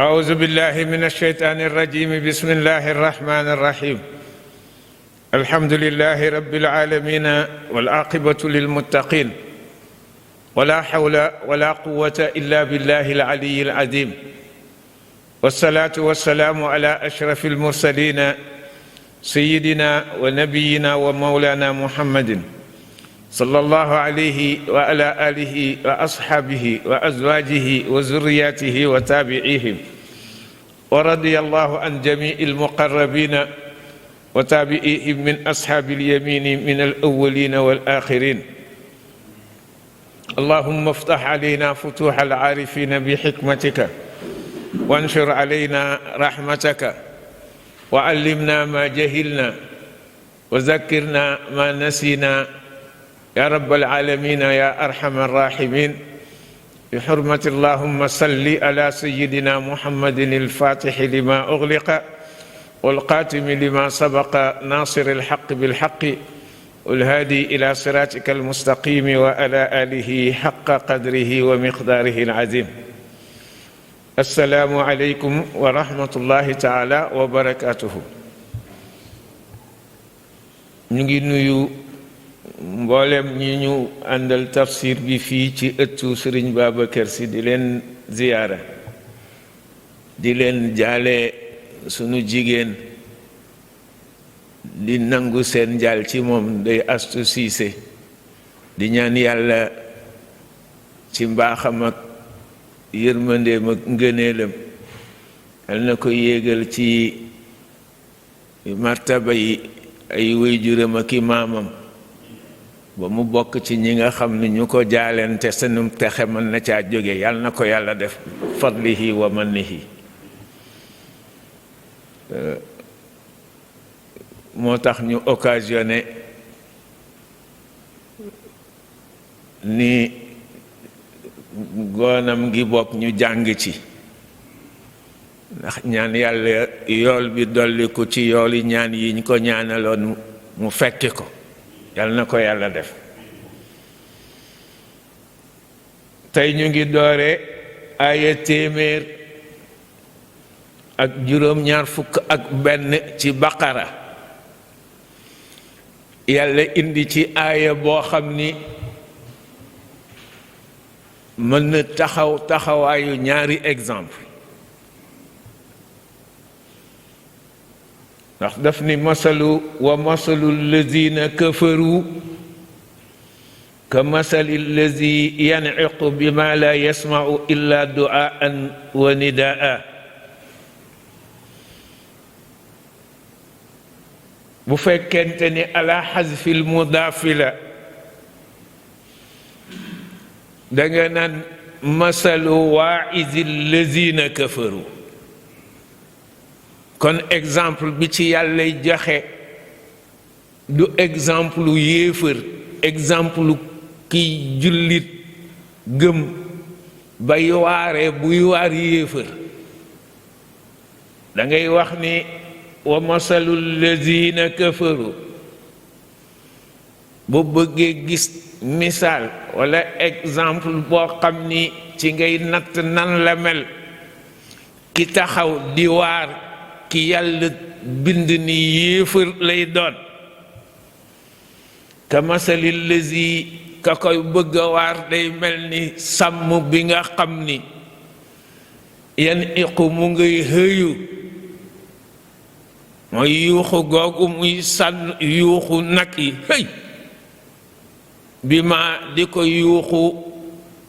أعوذ بالله من الشيطان الرجيم. بسم الله الرحمن الرحيم. الحمد لله رب العالمين والعاقبة للمتقين ولا حول ولا قوة إلا بالله العلي العظيم، والصلاة والسلام على أشرف المرسلين سيدنا ونبينا ومولانا محمد صلى الله عليه وعلى آله وأصحابه وأزواجه وذرياته وتابعيهم، ورضي الله عن جميع المقربين وتابعيهم من أصحاب اليمين من الأولين والآخرين. اللهم افتح علينا فتوح العارفين بحكمتك، وانشر علينا رحمتك، وعلمنا ما جهلنا، وذكرنا ما نسينا يا رب العالمين يا أرحم الراحمين. بحرمة اللهم صل على سيدنا محمد الفاتح لما أغلق والقاتم لما سبق ناصر الحق بالحق والهادي إلى صراطك المستقيم وعلى آله حق قدره ومقداره العظيم. السلام عليكم ورحمة الله تعالى وبركاته. نيجي نيو mboolem ñi ñu àndal tafsir bi fii ci ëttu Sëriñ Babacar Sy di leen ziyaara, di leen jaale sunu jigéen di nangu seen njaal ci moom day Astu Siise, di ñaan yàlla ci mbaaxam ak yërmandeem ak ngëneelam yal na ko yéegal ci martaba yi ay waajuram ak i maamam ba mu bokk ci ñi nga xam ne ñu ko jaalente senum texe mën na caa jóge. yàlla na ko yàlla def fadlihi wa mannihi. moo tax ñu occasionné ni goonam gi bokk ñu jàng ci, ndax ñaan yàlla yool bi dolli ko ci yooli ñaan yi ñu ko ñaanaloon mu fekki ko. yàlla na ko yàlla def. tey ñu ngi doore aaya 100 ak juróom-ñaar fukk ak benn ci baqara. yàlla indi ci aaya boo xam ni mën na taxawaayu ñaari exemple, ndax daf ni masalu wa masalu lazina kafaru ka masali lazi yan'iqu bima la yasma'u illa du'aan wa nidaa. bu fekkente ni ala xasfil mudaafila danga naan masalu waa'izi lazina kafaru. kon exemple bi ci yàlla joxe du exemple yéefër, exemple kiy jullit gëm bay waare buy waar yéefër. da ngay wax ni wa masalul lazina kafaru. bu bëggee gis misaal wala exemple boo xam ni ci ngay natt nan la mel ki taxaw di waar ki yàlla bind ni yéefar lay doon. ka masalil lazi ka koy bëgg a waar day mel ni sàmm bi nga xam ni yan iqu mu ngay hëyu, mooy yuuxu googu muy sànn yuuxu nag yi hëy bi ma di ko yuuxu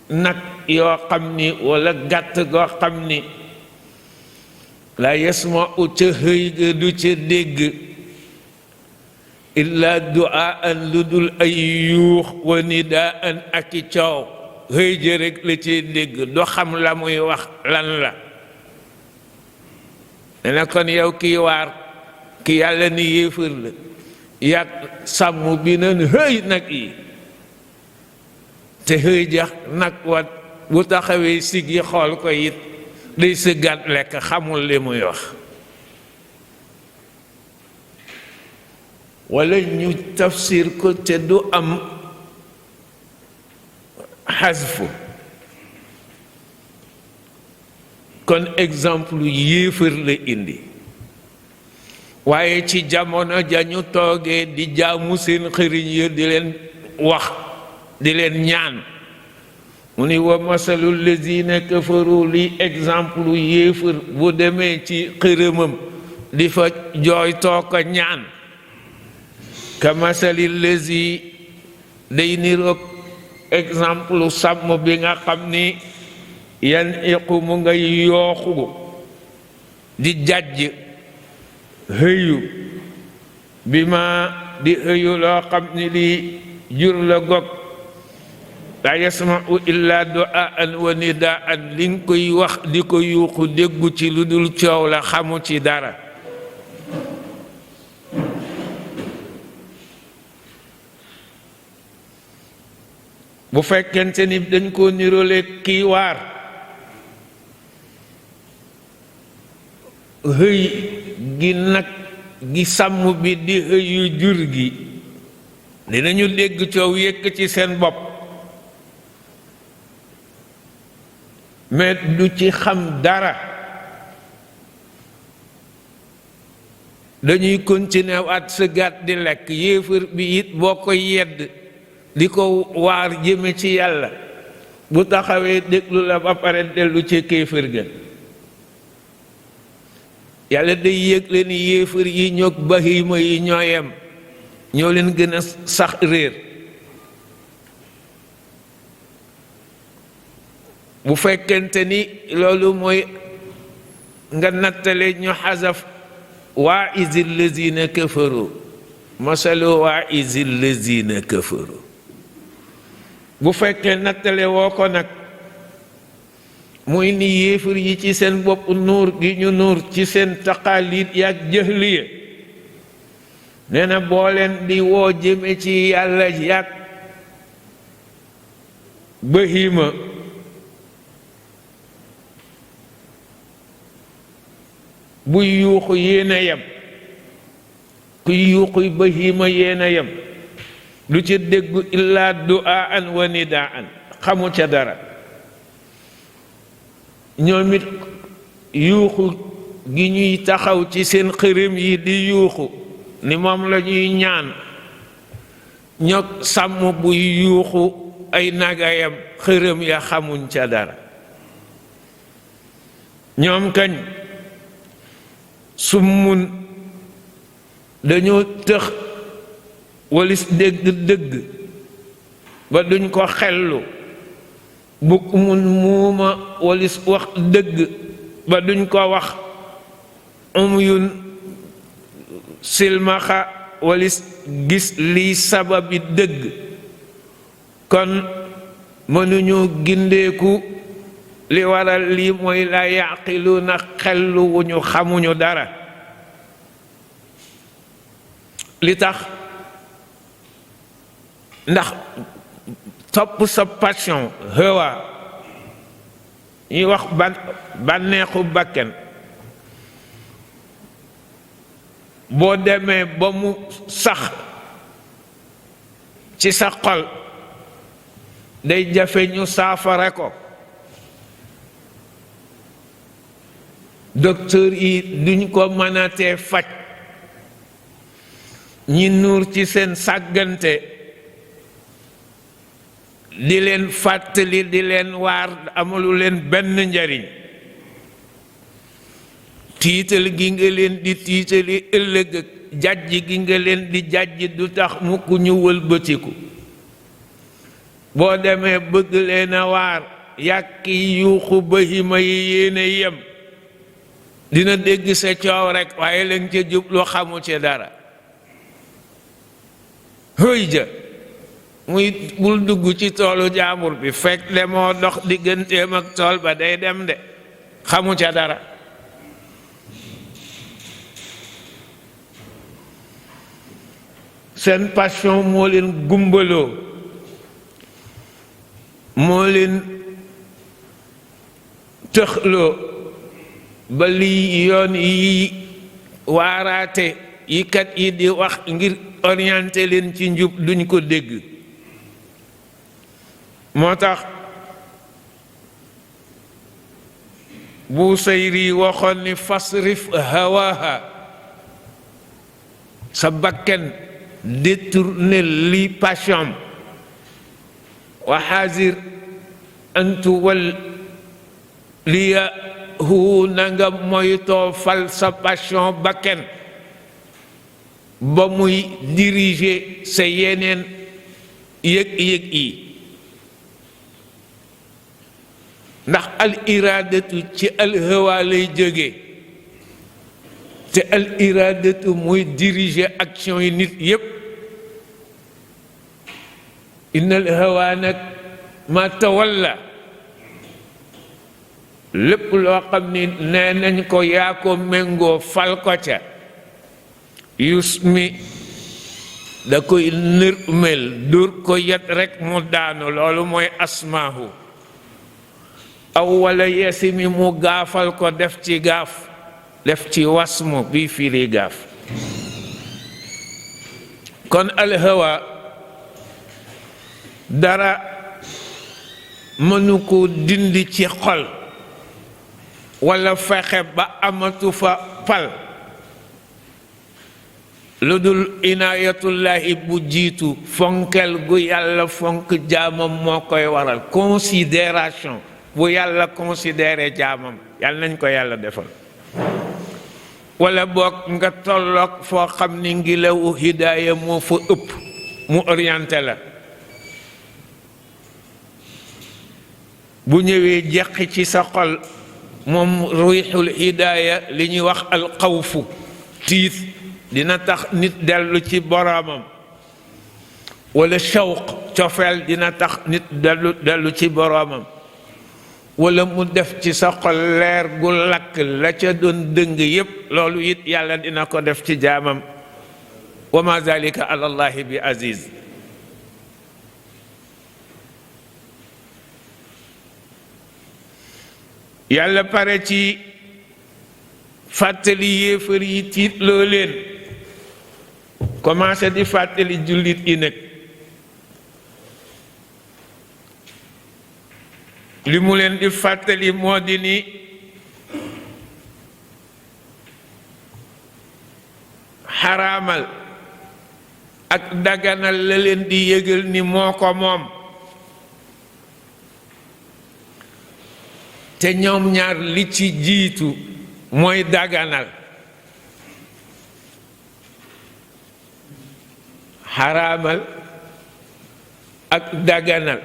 nag yoo xam ni walla gàtt goo xam ni la yasma'u ca hëy ga du ca dégg illa du'aan lu dul ay yuux wa nidaan ak i coow. hëy ja rekk la ca dégg, du xam la muy wax lan la. ne na kon yow kiy waar ki yàlla ni yéefar la yàgg sàmm bi nan hëy nag yi, te hëy ja nag wat bu taxawee sig yi xool ko it day sëggat lekk, xamul li muy wax. wala ñu tafsir ko te du am xasfu kon exemple yéefar la indi waaye ci jamono jañu toogee di jaamu seen xëriñ ya di leen wax di leen ñaan mu ni wa masalul lazina kafaru li exemple yéefar bu demee ci xërëmam di fa jooy toog a ñaan ka masalil lazi day niroog exemple sàmm bi nga xam ni yan iqu mu ngay yooxu di jàjj hëyu bi ma di hëyu loo xam ni lii jur la gog la yasma'u illa du'aan wa nidaan li nga koy wax di ko yuuxu déggu ci lu dul coow la xamu ci dara bu fekkente ni dañ ko nirole kii waar hëy gi nag gi sàmm bi di hëyu jur gi dinañu dégg coow yëkk ci seen bopp mais du ci xam dara dañuy continuer waat sëggaat di lekk yéefar bi it boo ko yedd di ko waar jëme ci yàlla bu taxawee déglu la ba pare dellu ci kéefër ga yàlla day yëgle ni yéefar yi ñoog bahima yi ñooyem ñoo leen gën a sax réer bu fekkente ni loolu mooy nga nattale ñu xasaf waa isil lazina kafaru masalu waa isil lazina kafaru bu fekkee nattale woo ko nag muy ni yéefar yi ci seen bopp nuur gi ñu nuur ci seen taqaalid yaag jahliya nee na boo leen di woo jëme ci yàlla yaag bahima buy yuuxu yéen a yem kuy yuuxu bahima yéen a yem lu ci déggu illaa du'aan wa nidaan xamu ca dara ñoom it yuuxu gi ñuy taxaw ci seen xërëm yi di yuuxu ni moom la ñuy ñaan ñoo sàmm buy yuuxu ay nagayam xërëm ya xamuñ ca dara ñoom kañ summun dañoo tëx walis dégg dëgg ba duñ ko xellu bukmun muuma walis wax dëgg ba duñ ko wax umyun silmaxa walis gis liy sababi dëgg kon mënuñu gindeeku li waral lii mooy la yaqiluuna xellu wuñu xamuñu dara li tax ndax topp sa passion hawa ñuy wax bànneexu bakken boo demee ba mu sax ci sa xol day jafe ñu saafara ko docteur yi duñ ko mënatee faj ñi nuur ci seen sàggante di leen fàttali di leen waar amalu leen benn njariñ tiital gi nga leen di tiitali ëllëg ak jàjj gi nga leen di jàjj du tax mukk ñu wëlbatiku boo demee bëgg leen a waar yàkki yuuxu bahima yi yéene yem dina dégg sa coow rekk waaye lañ ca jublu xamu ci dara hëy ja muy bul dugg ci toolu jaambur bi fekk de moo dox digganteem ak tool ba day dem de xamu ca dara seen passion moo leen gumbaloo moo leen tëxloo ba lii yoon yi waaraate yi kat yi di wax ngir orienté leen ci njub duñ ko dégg moo tax Busayri waxoon ni fasrif hawaha sa bakken détourner li passion wa xaasir antu wal liya hu na nga moytoo fal sa passion bakken ba muy diriger sa yeneen yëg-yëg yi ndax al iradatu ci al hawa lay jóge te al iradatu mooy diriger action yi nit yépp innal hawa nag ma tawalla lépp loo xam ni nee nañ ko yaa ko méngoo fal ko ca yusmi da koy nërmel dur ko yet rek mu daanu loolu mooy asmaahu aw wala yesimi mu gaafal ko def ci gaaf def ci wasmu bi firi gaaf kon alhawa dara mënu ko dindi ci xol wala fexe ba amatu fa pal lu dul inaayatullahi bu jiitu fonkel gu yàlla fonk jaamam moo koy waral considération bu yàlla considéré jaamam yàlla nañ ko yàlla defal wala boog nga tolloog foo xam ni ngilawu hidaaya moo fa ëpp mu orienté la bu ñëwee jeqi ci sa xol moom ruuxul hidaaya li ñuy wax alxawfu tiit dina tax nit dellu ci boroomam wala shawq cofeel dina tax nit dellu ci boroomam wala mu def ci sa xol leer gu lakk la ca doon dëng yépp loolu it yàlla dina ko def ci jaamam wa ma zalika ala allahi bi aziz yàlla pare ci fàttali yéefar yi tiit loo leen commencé di fàttali jullit yi nag li mu leen di fàttali moo di ni xaraamal ak daganal la leen di yëgal ni moo ko moom te ñoom ñaar li ci jiitu mooy daganal xaraamal ak daganal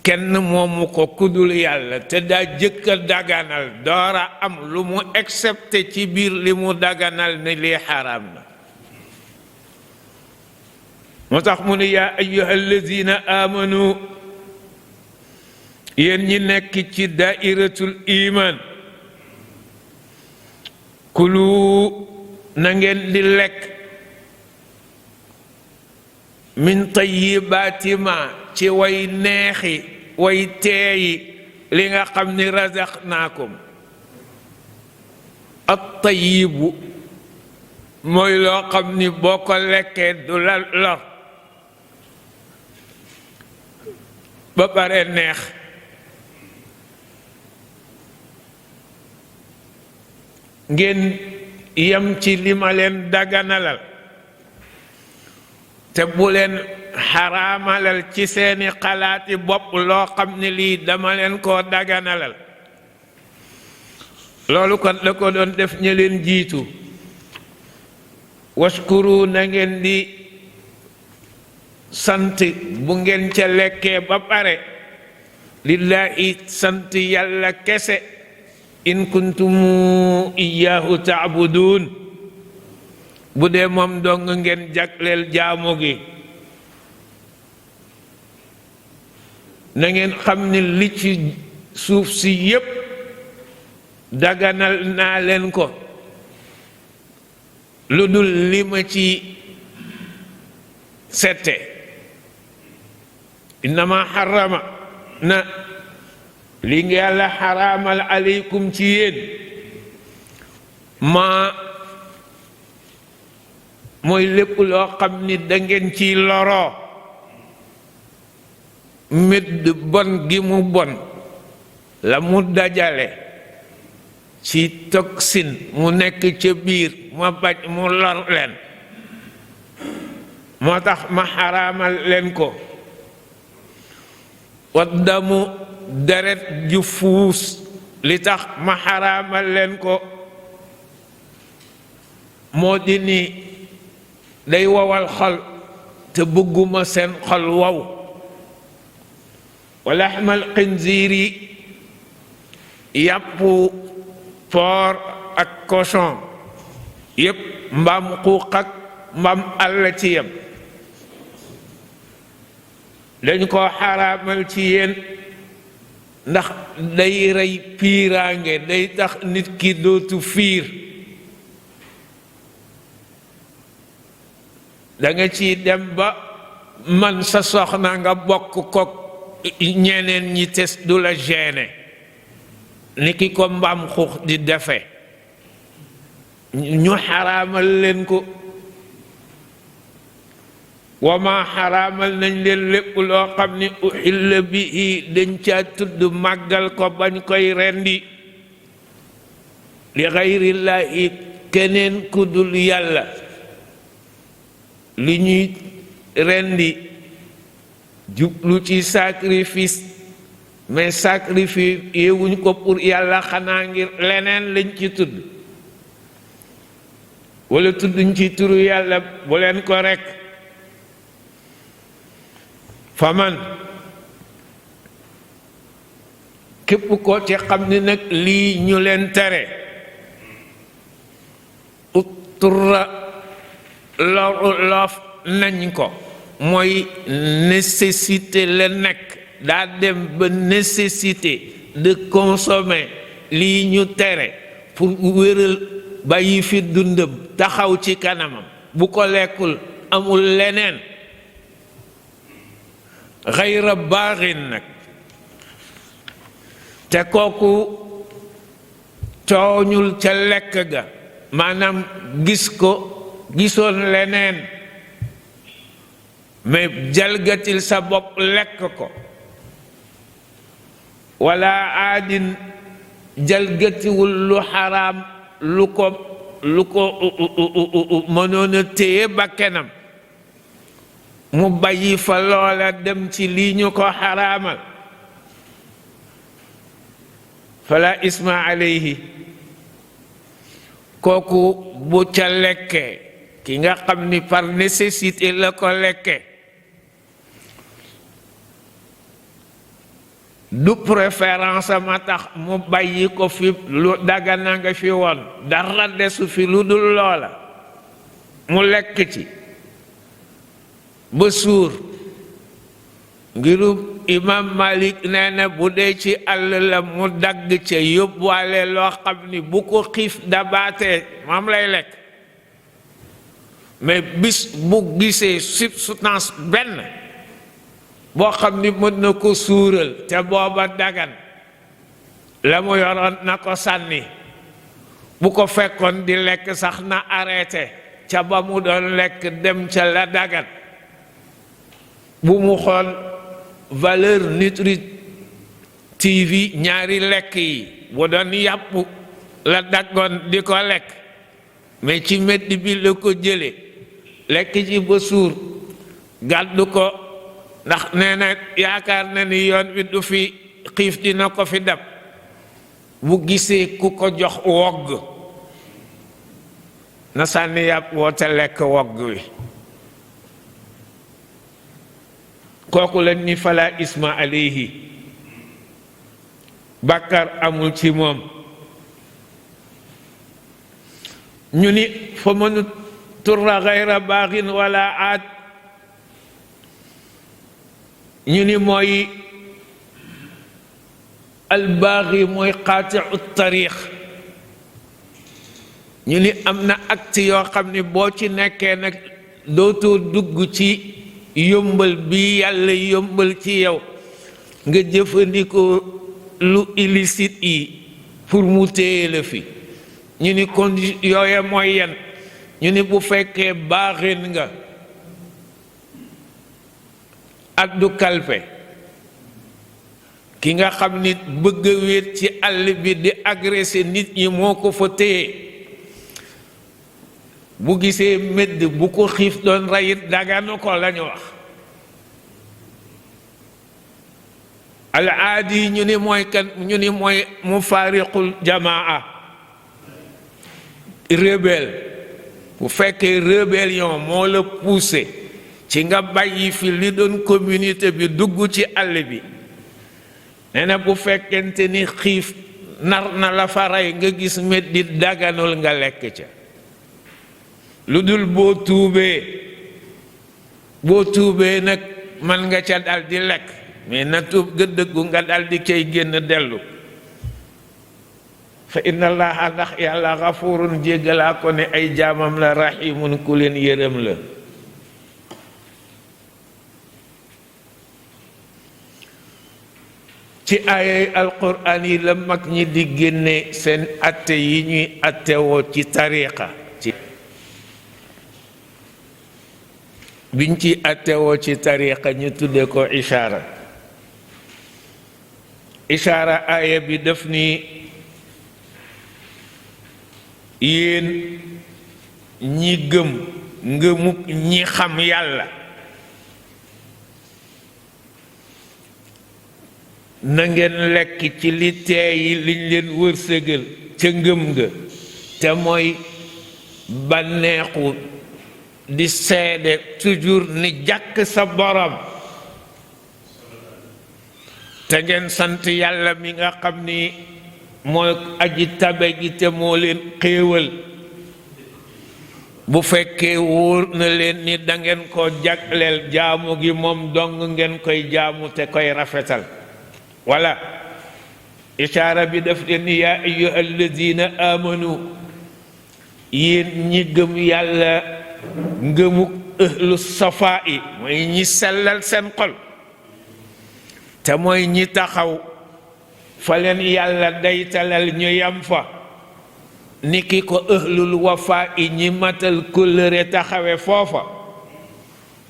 kenn moomu ko kudul yàlla te daa jëkka daganal doora am lu mu accepté ci biir li mu daganal ne lii xaraam na moo tax mu ne yaa ayyuha allazina amanu yéen ñi nekk ci daairatul iman kulu na ngeen di lekk min tayyibaati ma ci way neexi way teeyi li nga xam ni razaqnaakum at tayyibu mooy loo xam ni boo ko lekkee du la lor ba pare neex ngeen yem ci li ma leen daganalal te bu leen xaraamalal ci seeni xalaati bopp loo xam ne lii dama leen koo daganalal loolu kon la ko doon def ña leen jiitu waskuru na ngeen di sant bu ngeen ca lekkee ba pare lillahi sant yàlla kese in kuntumu iyaahu taabudun bu dee moom dong ngeen jagleel jaamu gi na ngeen xam ni li ci suuf si yépp daganal naa leen ko lu dul li ma ci sette innama xarama na li nga yàlla xaraamal aleykum ci yéen maa mooy lépp loo xam ni dangeen ci loroo medd bon gi mu bon la mu dajale ci toxine mu nekk ca biir ma bañ mu lor leen moo tax ma xaraamal leen ko waddamu deret ju fuus li tax ma xaraamal leen ko moo di ni day wowal xol te bëgguma seen xol wow wa laxmal xinziiri yàpp porc ak cochon yépp mbaam xuux ak mbaam àll ci yem dañ ko xaraamal ci yéen ndax day rey piiraange day tax nit ki dootu fiir da nga ci dem ba man sa soxna nga bokk kook ñeneen ñi tes du la gêner ni ki ko mbaam xuux di defe ñu xaraamal leen ko wa ma xaraamal nañ leen lépp loo xam ni uhilla bihi dañ ca tudd màggal ko bañ koy rendi li gayrillaahi keneen ku dul yàlla li ñuy rendi jublu ci sacrifice mais sacrifice yewuñ ko pour yàlla xanaa ngir leneen lañ ci tudd wala tudduñ ci turu yàlla bu leen ko rekk faman képp ko ci xam ni nag lii ñu leen tere uttura loof nañ ko mooy nécessité la nekk daa dem ba nécessité de consommer lii ñu tere pour wéral bàyyi fi dundam taxaw ci kanamam bu ko lekkul amul leneen xayra baaxin nag te kooku tooñul ca lekk ga maanaam gis ko gisoon leneen mais jalgatil sa bopp lekk ko wala aadin jalgatiwul lu xaraam lu ko mënoon a téye bakkenam mu bàyyi fa loola dem ci lii ñu ko xaraamal fala isma alayhi kooku bu ca lekkee ki nga xam ni par nécessité la ko lekkee du préférence ma tax mu bàyyi ko fi lu dagana nga fi woon dara desu fi lu dul loola mu lekk ci ba suur ngirum imam Malik nee na bu dee ci àll la mu dagg ca yóbbuwaale loo xam ni bu ko xiif dabaatee moom lay lekk mais bis bu gisee substance benn boo xam ni mën na ko suural te booba dagan la mu yoroon na ko sànni bu ko fekkoon di lekk sax na arrêté ca ba mu doon lekk dem ca la dagan bu mu xool valeur nutritive ñaari lekk yi bu doon yàpp la daggoon di ko lekk mais ci medd bi la ko jële lekk ci ba suur gàddu ko ndax nee na yaakaar na ni yoon wi du fi xiif dina ko fi dab bu gisee ku ko jox wogg na sànni yàpp woote lekk wogg wi kooku lañ ni fala isma alayhi bàkkar amul ci moom ñu ni fa mënu turra gayra baaxin wala aad ñu ni mooy albaaxi mooy qaati'u tariix ñu ni am na acte yoo xam ni boo ci nekkee nag dootoo dugg ci yombal bi yàlla yombal ci yow nga jëfandikoo lu illicite yi pour mu téye la fi ñu ni condition yooye mooy yan ñu ni bu fekkee baaxin nga addu kalpe ki nga xam ni bëgg a wéet ci àll bi di agressé nit ñi moo ko fa téye bu gisee medd bu ko xiif doon rayit daganu ko lañu wax al aadi ñu ni mooy kan ñu ni mooy mufaariqul jamaa rebelle bu fekkee rébellion moo la poussé ci nga bàyyi fi li doon communauté bi dugg ci àll bi nee na bu fekkente ni xiif nar na la fa rey nga gis meddi daganul nga lekk ca lu dul boo tuubee nag man nga ca dal di lekk mais na tuub ga dëggu nga dal di cay génn dellu fa inna allaha ndax yàlla xafurun jéggalaa ko ne ay jaamam la rahimun ku leen yërëm la ci ay alquran yi la mag ñi di génne seen atte yi ñuy attewoo ci tariqa ci biñ ci attewoo ci tariqa ñu tudde ko ishaara aaya bi daf ni yéen ñi gëm ngëmuk ñi xam yàlla na ngeen lekk ci li teey liñ leen wërsëgal ca ngëm nga te mooy bànneexu di seede toujours ni jàkk sa borom te ngeen sant yàlla mi nga xam ni mooy aji tabe gi te moo leen xéewal bu fekkee wóor na leen ni dangeen ko jagleel jaamu gi moom dong ngeen koy jaamu te koy rafetal wala ishaara bi daf leen ni yaa ayyuha alladina amanu yéen ñi gëm yàlla ngëmuk ahlu safaa yi mooy ñi sellal seen xol te mooy ñi taxaw fa leen yàlla daytalal ñu yam fa niki ko ahlul wafaa yi ñi matal kóllëre taxawe foofa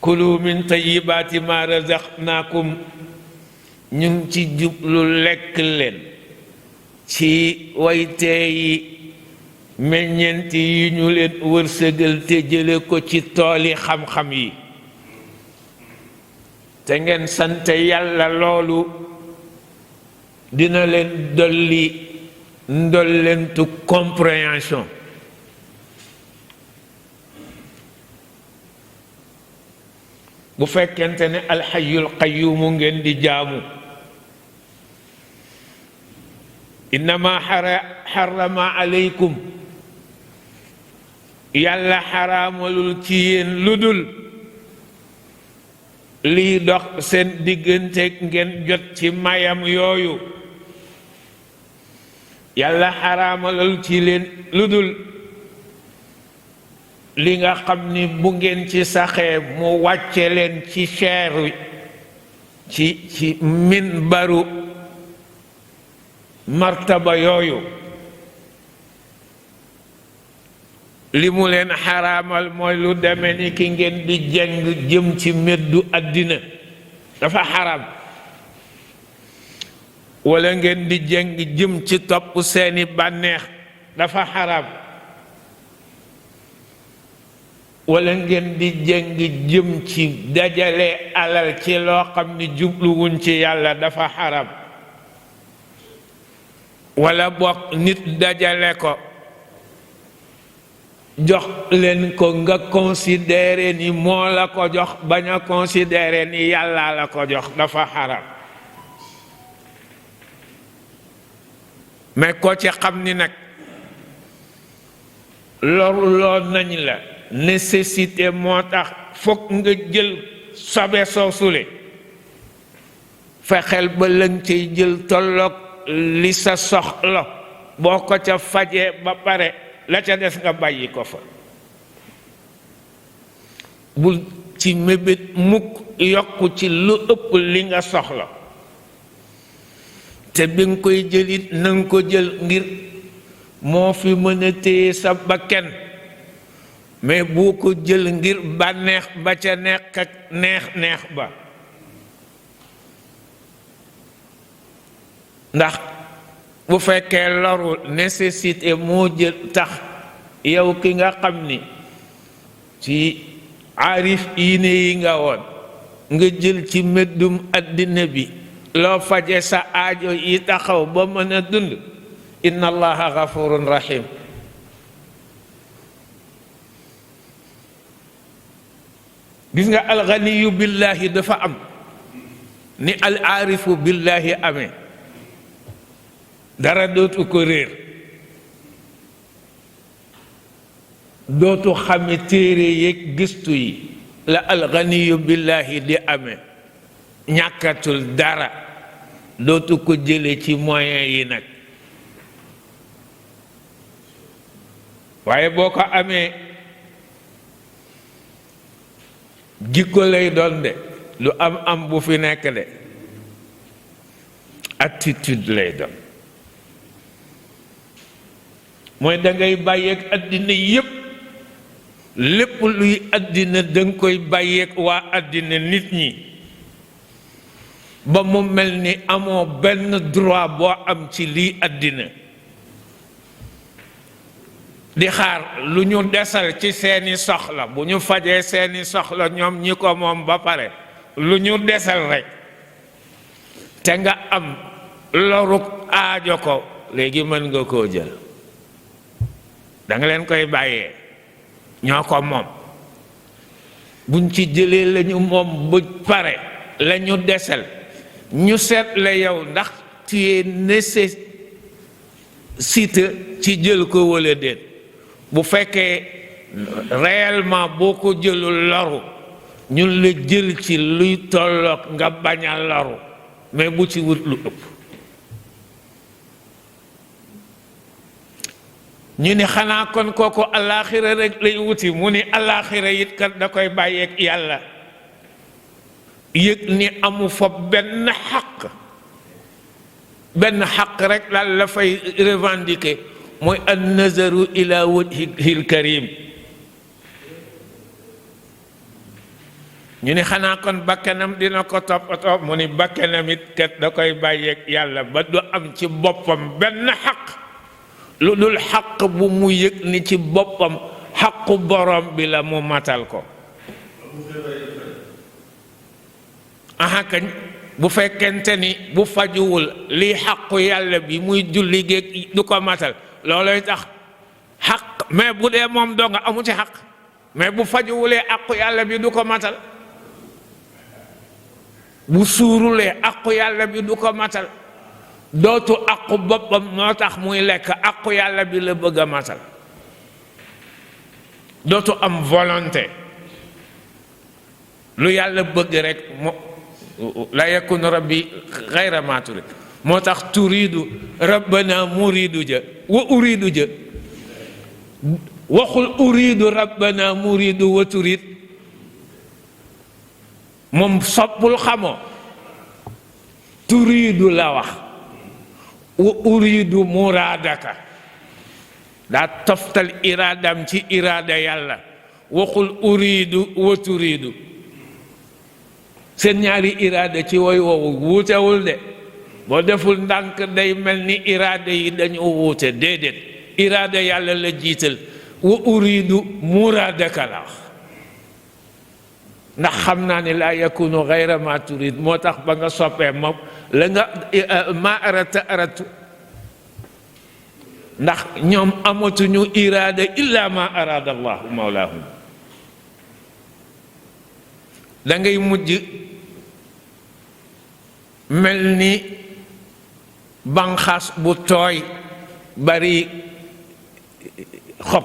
kulu min tayyibaati ma razaqnaakum ñu ngi ci jublu lekk leen ci waytee yi meññeenti yi ñu leen wërsëgal te jële ko ci tooli xam-xam yi te ngeen sant yàlla loolu dina leen dolli ndollentu compréhension bu fekkente ne alxayyul qayyumu ngeen di jaamu innama xarama aleykum yàlla xaraamalul ci yéen lu dul lii dox seen digganteeg ngeen jot ci mayam yooyu yàlla xaraamalul ci leen lu dul li nga xam ni bu ngeen ci saxee mu wàcce leen ci chair ci minbaru martaba yooyu li mu leen xaraamal mooy lu deme ni ki ngeen di jeng jëm ci meddu àddina dafa xaraam wala ngeen di jeng jëm ci topp seeni bànneex dafa xaraam wala ngeen di jeng jëm ci dajale alal ci loo xam ni jubluwuñ ci yàlla dafa xaraam wala bokk nit dajale ko jox leen ko nga considéré ni moo la ko jox bañ a considéré ni yàlla la ko jox dafa xaram mais ko ci xam ni nag loruloo nañ la nécessité moo tax fokk nga jël sobe soosule fexeel ba lëng ciy jël tolloog li sa soxla boo ko ca fajee ba pare la ca des nga bàyyi ko fa bul ci mébét mukk yokku ci lu ëpp li nga soxla te bi nga koy jëlit na nga ko jël ngir moo fi mën a téye sa bakken mais boo ko jël ngir bànneex ba ca nekk ak neex-neex ba ndax bu fekkee loru nécessité moo jël tax yow ki nga xam ni ci aarif iine yi nga woon nga jël ci meddum addina bi loo faje sa aajo yi taxaw ba mën a dund inna allaha gafurun rahim gis nga alganiyu billahi dafa am ni al aarifu billahi amee dara dootu ko réer dootu xame téere yeeg gëstu yi la alganiyu billahi di amee ñàkkatul dara dootu ko jële ci moyen yi nag waaye boo ko amee jikko lay doon de lu am bu fi nekk de attitude lay doon mooy dangay bàyyeeg àddina yépp lépp luy àddina danga koy bàyyeeg waa àddina nit ñi ba mu mel ni amoo benn droit boo am ci lii àddina di xaar lu ñu desal ci seeni soxla bu ñu fajee seeni soxla ñoom ñi ko moom ba pare lu ñu desal rekk te nga am loruk aajo ko léegi mën nga koo jël danga leen koy bàyyee ñoo ko moom buñ ci jëlee lañu moom bu pare lañu desal ñu seet la yow ndax tu es nécessité ci jël ko walla déet bu fekkee réellement boo ko jëlul loru ñun la jël ci luy tolloog nga bañ a loru mais bu ci wut lu ëpp ñu ni xanaa kon kooku alaaxira rek lay wuti mu ni alaaxira it kat da koy bàyyeeg yàlla yëg ni amu fa benn xaq rek daal la fay revendiquer mooy an nazaru ila wajhihil karim ñu ni xanaa kon bakkanam dina ko toppatoo mu ni bakkanam it kat da koy bàyyeeg yàlla ba du am ci boppam benn xaq lu dul xaq bu mu yëg ni ci boppam xaqu borom bi la mu matal ko aha kañ bu fekkente ni bu fajuwul lii xaqu yàlla bi muy julli géeg du ko matal looloy tax xaq mais bu dee moom doo nga amu ci xaq mais bu fajuwulee aqu yàlla bi du ko matal bu suurulee aqu yàlla bi du ko matal dootu aqu boppam moo tax muy lekk aqu yàlla bi la bëgg a matal dootu am volonté lu yàlla bëgg rek la yakunu rabbi xayra ma turid moo tax turidu rabbana muridu ja wa uridu ja waxul uridu rabbana muridu wa turid moom soppul xamoo turidu la wax wa uridu muradaka daa toftal iraadam ci iraada yàlla waxul uridu wa turidu seen ñaari iraada ci woy woowu wuutewul de boo deful ndànk day mel ni iraada yi dañu wuute déedéet iraada yàlla la jiital wa uridu muradaka la wax ndax xam naa ne laa yakunu gayra ma turid moo tax ba nga soppee moom la nga ma arata aratu ndax ñoom amatuñu iraada illa ma arada allahu mawlaahum da ngay mujj mel ni banxaas bu tooy bari xob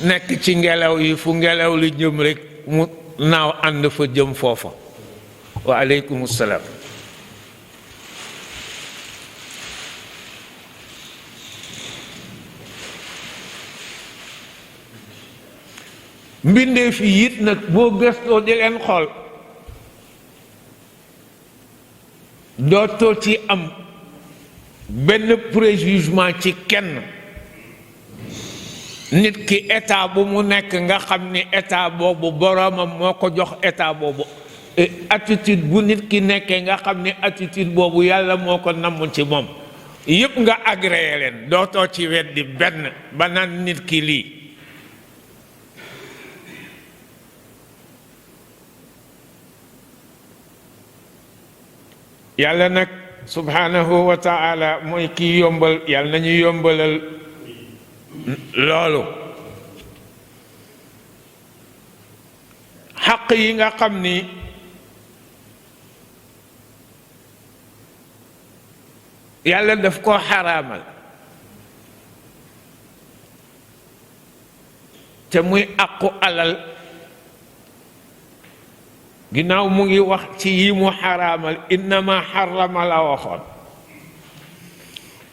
nekk ci ngelaw yi fu ngelaw li jëm rek mu naaw ànd fa jëm foofa wa aleykum salaam mbindee fi it nag boo gëstoo di leen xool dootoo ci am benn préjugement ci kenn nit ki état bu mu nekk nga xam ni état boobu boroomam moo ko jox état boobu attitude bu nit ki nekkee nga xam ne attitude boobu yàlla moo ko namm ci moom yépp nga agréé leen dootoo ci weddi benn ba naan nit ki lii yàlla nag subhanahu wa taala mooy kii yombal yàlla nañu yombalal loolu xaq yi nga xam ni yàlla daf koo xaraamal te muy aqu alal ginnaaw mu ngi wax ci yi mu xaraamal innama xarama la waxoon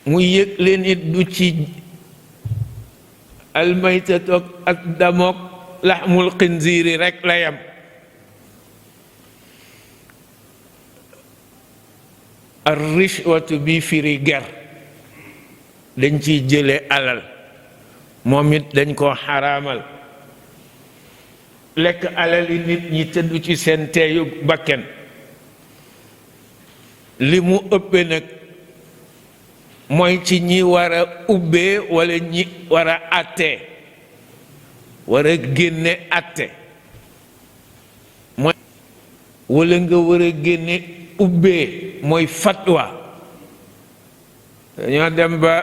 mu yëg leen it du ci almaytatoog ak damoog laxmul xinziiri rekk la yam ar rishwatu bi firi ger dañ ciy jële alal moom it dañ koo xaraamal lekk alali nit ñi tëddu ci seen teeyu bakken li mu ëppe nag mooy ci ñi war a ubbee walla ñi war a àttee war a génne àtte mooy walla nga war a génne ubbee mooy fatwa dañoo dem ba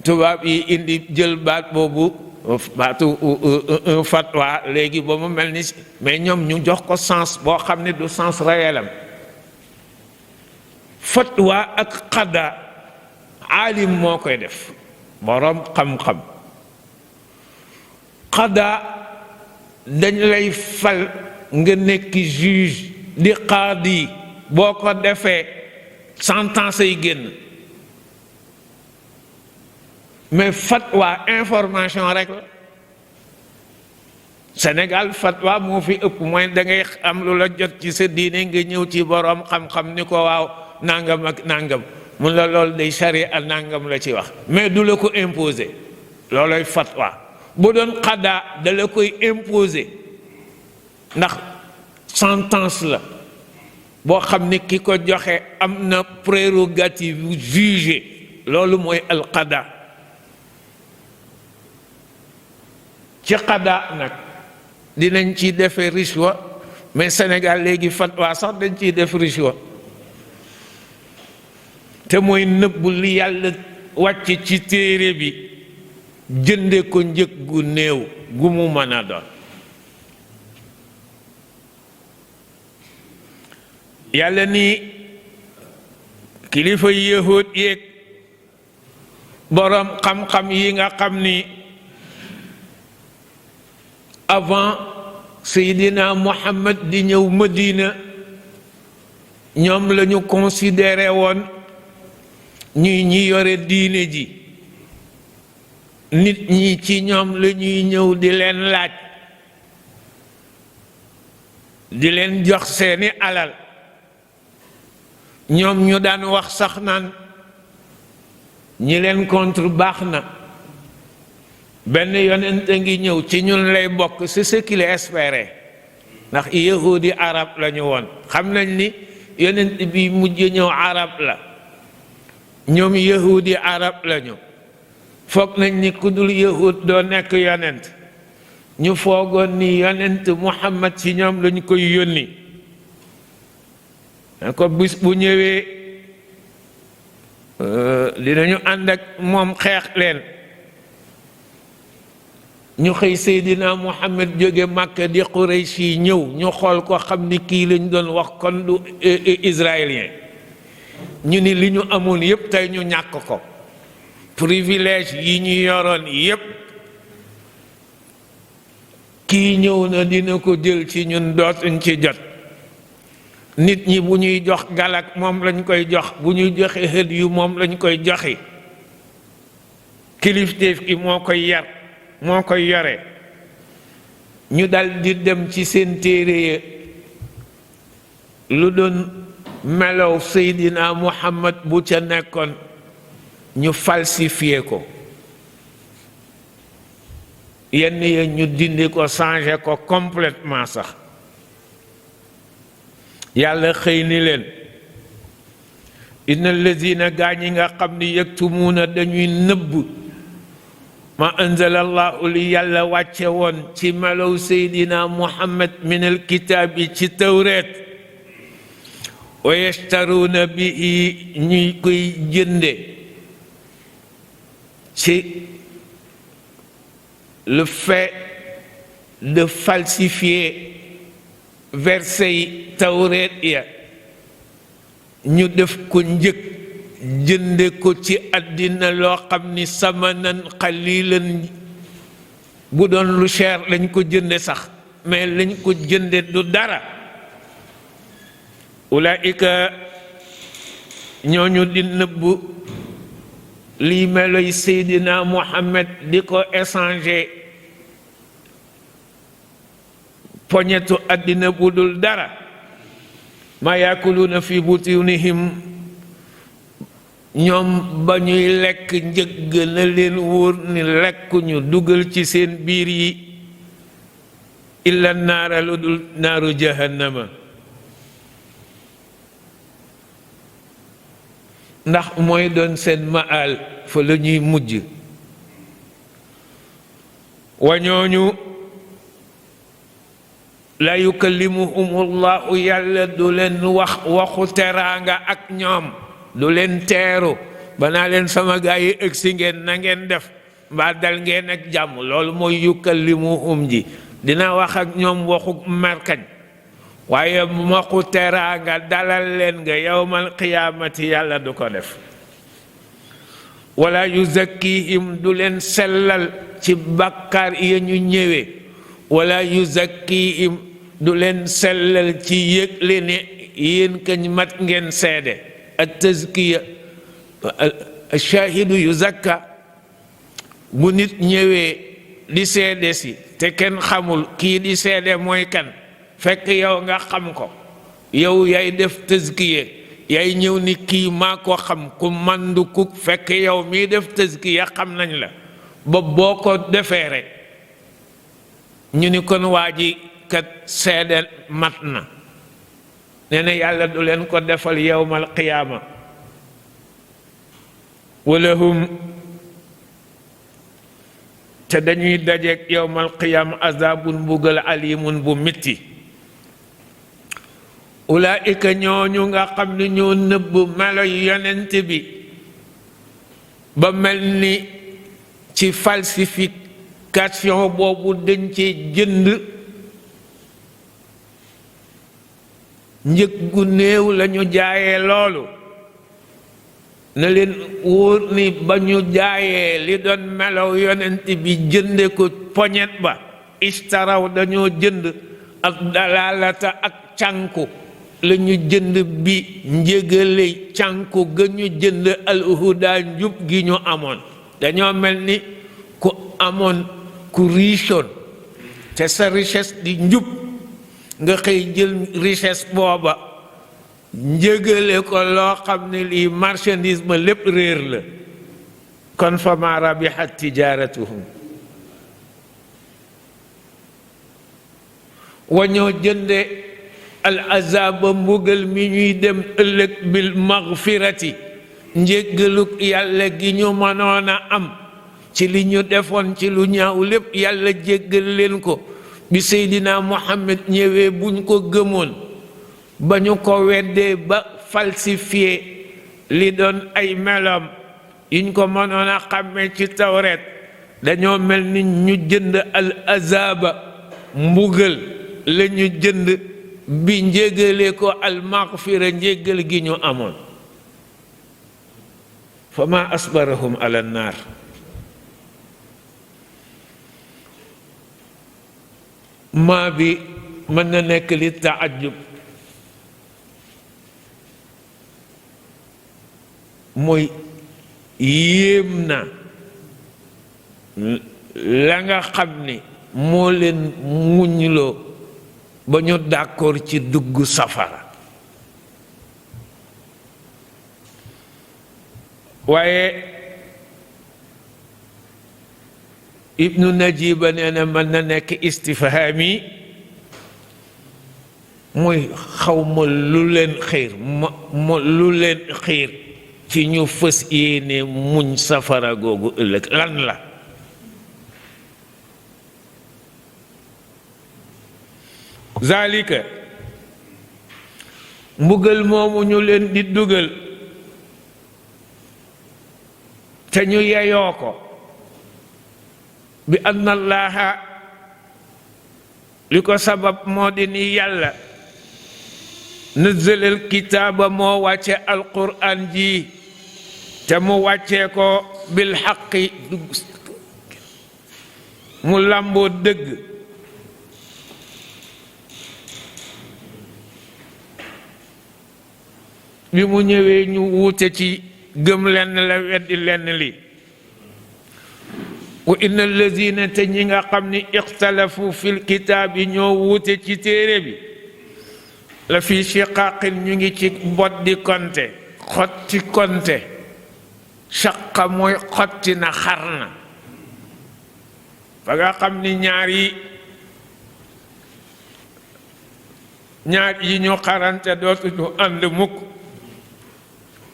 tubaab yi indi jël baat boobu baatu fatwa léegi ba mu mel ni mais ñoom ñu jox ko sens boo xam ne du sens réel am fatwa ak xada aalim moo koy def boroom xam-xam xada dañ lay fal nga nekk juge di qaadi boo ko defee sentence yi génn mais fatwa information rek la Sénégal fatwa moo fi ëpp mooy da ngay am lu la jot ci sa diine nga ñëw ci boroom xam-xam ni ko waaw nangam ak nangam mun la lool day charia ak nangam la ci wax mais du la ko imposer looloy fatwa bu doon xadaa da la koy imposer ndax sentence la boo xam ni ki ko joxe am na prérogative juger loolu mooy alqada ci xada nag dinañ ci defe rishwa mais Sénégal léegi fatwa sax dañ ciy def rishwa te mooy nëbbu li yàlla wàcc ci téere bi jënde ko njëg gu néew gu mu mën a doon yàlla ni kilifa yahud yeeg boroom xam-xam yi nga xam ni avant Seydina Muhammad di ñëw Madina ñoom la ñu considéré woon ñi yore diine ji nit ñi ci ñoom la ñuy ñëw di leen laaj di leen jox seeni alal ñoom ñu daan wax sax naan ñi leen contre baax na benn yonent a ngi ñëw ci ñun lay bokk c'est ce qu'il espérait ndax yahudi arab la ñu woon xam nañ ni yonent bi mujj ñëw arab la ñoom yahudi arab la ñu foog nañ ni ku dul yahud doo nekk yonent ñu foogoon ni yonent Muhammad ci ñoom lañu koy yónni ko bis bu ñëwee dinañu ànd ak moom xeex leen ñu xëy Seydina Muhammad jóge Makka di Quraysh yi ñëw ñu xool ko xam ni kii lañ doon wax kon du israélien ñu ni li ñu amoon yépp tey ñu ñàkk ko privilège yi ñu yoroon yépp kii ñëw na dina ko jël ci ñun dootuñ ci jot nit ñi bu ñuy jox galak moom lañ koy jox bu ñuy joxe xët yu moom lañ koy joxi kilifteef ki moo koy yar moo koy yore ñu dal di dem ci seen téere ya lu doon melow Seydina Muhammad bu ca nekkoon ñu falsifié ko yenn ya ñu dindi ko changé ko complètement sax yàlla xëy ni leen inna allazina gaa ñi nga xam ni yaktumuuna dañuy nëbb ma anzala allahu li yàlla wàcce woon ci melow seydina muhammad min alkitaabi ci tawreet wa yashtaruuna bihi ñuy koy jënde ci le fait de falsifier versets yi tawreet ya ñu def ko njëkk jënde ko ci àddina loo xam ni samanan xalilan bu doon lu cher lañ ko jënde sax mais lañ ko jënde du dara ulaika ñooñu di nëbb lii meloy seydina muhammad di ko échanger poñetu àddina bu dul dara ma yaakuluuna fi butunihim ñoom ba ñuy lekk njëgg na leen wóor ni lekkuñu dugal ci seen biir yi illa naara lu dul naaru jahannama ndax mooy doon seen maal fa la ñuy mujj wa ñooñu la yukallimuhumullahu yàlla du leen wax waxu teraanga ak ñoom du leen teeru ba naa leen sama gaa yi ëgsi ngeen na ngeen def mbaa dal ngeen ak jàmm loolu mooy yukallimuhum ji dina wax ak ñoom waxu merkañ waaye waxu teraanga dalal leen nga yawmal qiyaamati yàlla du ko def wala yuzakkihim du leen sellal ci bàkkaar ya ñu ñëwee wala yuzakkihim du leen sellal ci yëgle ne yéen kañ mat ngeen seede at tazkiya shahidu yuzakka bu nit ñëwee di seede si te kenn xamul kii di seede mooy kan fekk yow nga xam ko yow yay def tazkiya yay ñëw ni kii maa ko xam ku mandu ku fekk yow mii def tazkiya xam nañ la ba boo ko defee rek ñu ni kon waa ji kat seede mat na nee na yàlla du leen ko defal yawmal qiyaama walahum te dañuy dajeek yawmal qiyaama azabun mbugal alimun bu mitti ulaika ñooñu nga xam ne ñoo nëbb melo yonent bi ba mel ni ci falsification boobu dañ ci jënd njëg gu néew lañu jaayee loolu na leen wóor ni ba ñu jaayee li doon melow yonent bi jënde ko poñet ba istaraw dañoo jënd ak dalalata ak cànku la ñu jënd bi njëgale cànku ga ñu jënd alhuda njub gi ñu amoon dañoo mel ni ku amoon ku richoon te sa richesse di njub nga xëy jël richesse booba njëgale ko loo xam ne lii marchandise ma lépp réer la kon fa ma rabihat tijaratuhum wañoo jënde al azaba mbugal mi ñuy dem ëllëg bil maghfirati njéggaluk yàlla gi ñu mënoon a am ci li ñu defoon ci lu ñaaw lépp yàlla jéggal leen ko bi Seydina Muhammad ñëwee buñ ko gëmoon ba ñu ko weddee ba falsifié li doon ay meloom yiñ ko mënoon a xàmmee ci tawreet dañoo mel ni ñu jënd al azaba mbugal la ñu jënd bi njégale ko al maghfira njégal gi ñu amoon fa ma asbarahum ala naar maa bi mën na nekk li taajub mooy yéem na la nga xam ni moo leen muñloo ba ñu d'accord ci dugg safara waaye ibnu najiba nee na mën na nekk istifhaami mooy xawma lu leen xiir lu leen xiir ci ñu fës yéene muñ safara googu ëllëg lan la zalika mbugal moomu ñu leen di dugal te ñu yeyoo ko bi anna allaha li ko sabab moo di ni yàlla nazzalal kitaaba moo wàcce alquran ji te mu wàccee ko bil xaqi mu làmboo dëgg bi mu ñëwee ñu wuute ci gëm lenn la weddi lenn li wa inna allazina te ñi nga xam ni ixtalafu fil kitaab yi ñoo wuute ci téere bi la fi shiqaqin ñu ngi ci boddi konte xotti konte shaqa mooy xotti na xar na fa nga xam ni ñaar yi ñu xarante dootuñu ànd mukk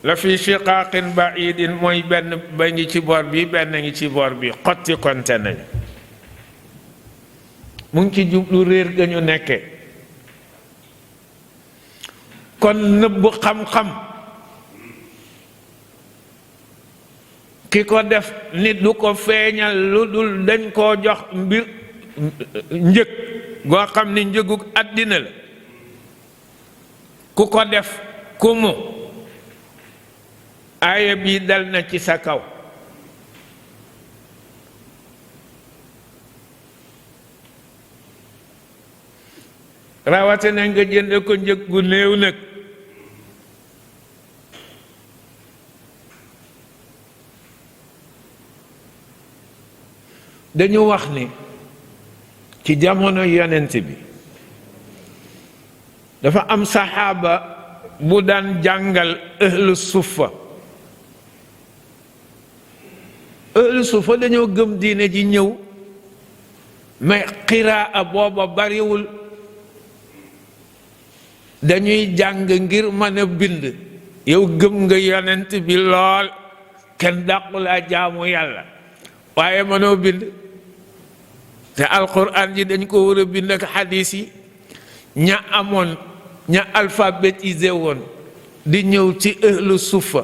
la fi shiqaqin baidin mooy benn ba ngi ci boor bi benn ngi ci boor bi xotti konte nañ mu ngi ci jublu réer ga ñu nekke kon nëbb xam-xam ki ko def nit du ko feeñal lu dul dañ koo jox mbir njëg goo xam ni njëgug àddina la ku ko def ku mu aaya bii dal na ci sa kaw rawatina nga jënd ko njëg gu néew nag dañu wax ni ci jamono yonent bi dafa am saxaaba bu daan jàngal ahlu suffa dañoo gëm diine ji ñëw mais qiraa booba bariwul dañuy jàng ngir mën a bind yow gëm nga yonent bi lool kenn dàqu laa jaamu yàlla waaye mënoo bind te alquran ji dañ ko war a bind ak xadiis yi ña alphabétisé woon di ñëw ci ahlu suffa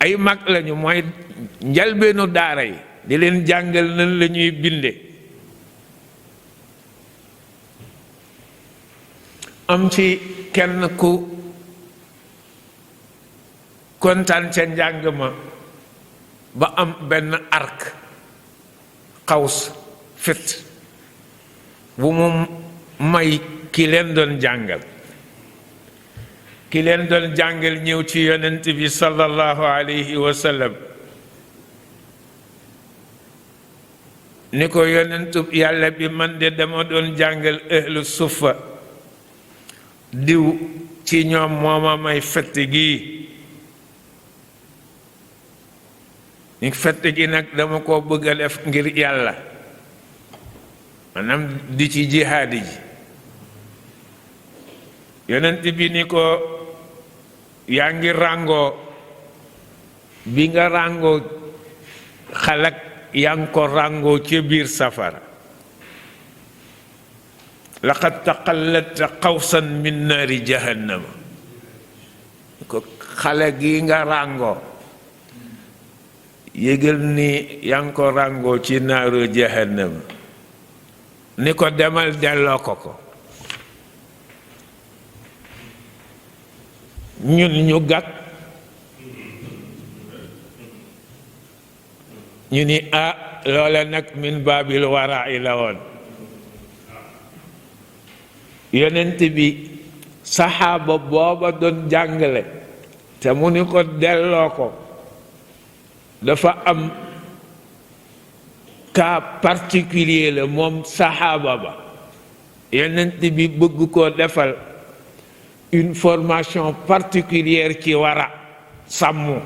ay mag lañu mooy njalbeenu daara yi di leen jàngal nan la ñuy binde am ci kenn ku kontaan ca njàng ma ba am benn arc xaws fit bu mu may ki leen doon jàngal ñëw ci yonent bi sallallahu alayhi wa sallam ni ko yonentub yàlla bi man de dama doon jàngal ahlu suffa diw ci ñoom mooma may fett gi ni fett gi nag dama ko bëgg a def ngir yàlla maanaam di ci jihaadi ji yonent bi ni ko yaa ngi ràngoo bi nga ràngoo xalak yaa ngi ko ràngoo ca biir safara laqad taqalladta qawsan min naari jahannama ko xale gi nga ràngoo yëgal ni yaa ngi ko ràngoo ci naaru jahannama ni ko demal delloo ko ñun ñu gàtt ñu ni loola nag min baabil waraa la woon yonent bi saxaaba booba doon jàngale te mu ni ko delloo ko dafa am cas particulier la moom saxaaba ba yonent bi bëgg koo defal une formation particulière ci wara sàmm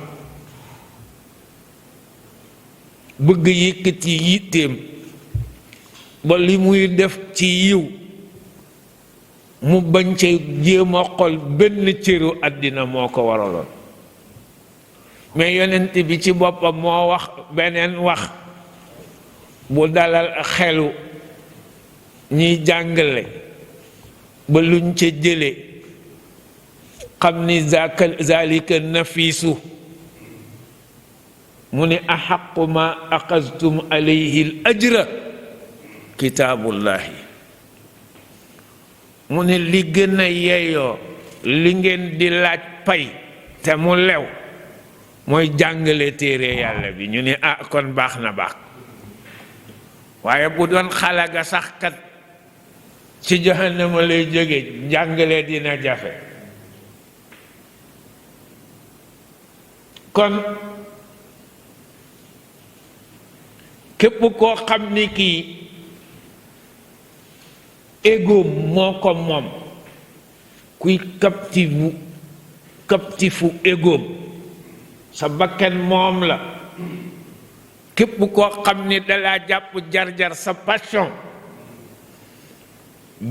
bëgg yëkkati yitteem ba li muy def ci yiw mu bañ ci jéem a xol benn cëru àddina moo ko waraloon mais yonent bi ci boppam moo wax beneen wax bu dalal xelu ñiy jàngale ba luñ ca jële xam ni zalika nafiisu mu ne axaqu ma axastum alayhi l ajra kitaabullahi mu ne li gën a yeyoo li ngeen di laaj pay te mu lew mooy jàngale téere yàlla bi ñu ne kon baax na baax waaye bu doon xalaga sax kat ci jahannama lay jóge jàngale dina jafe kon képp koo xam ni kii égoom moo ko moom kuy captifu égoom sa bakkan moom la képp koo xam ni dalaa jàpp jar-jar sa passion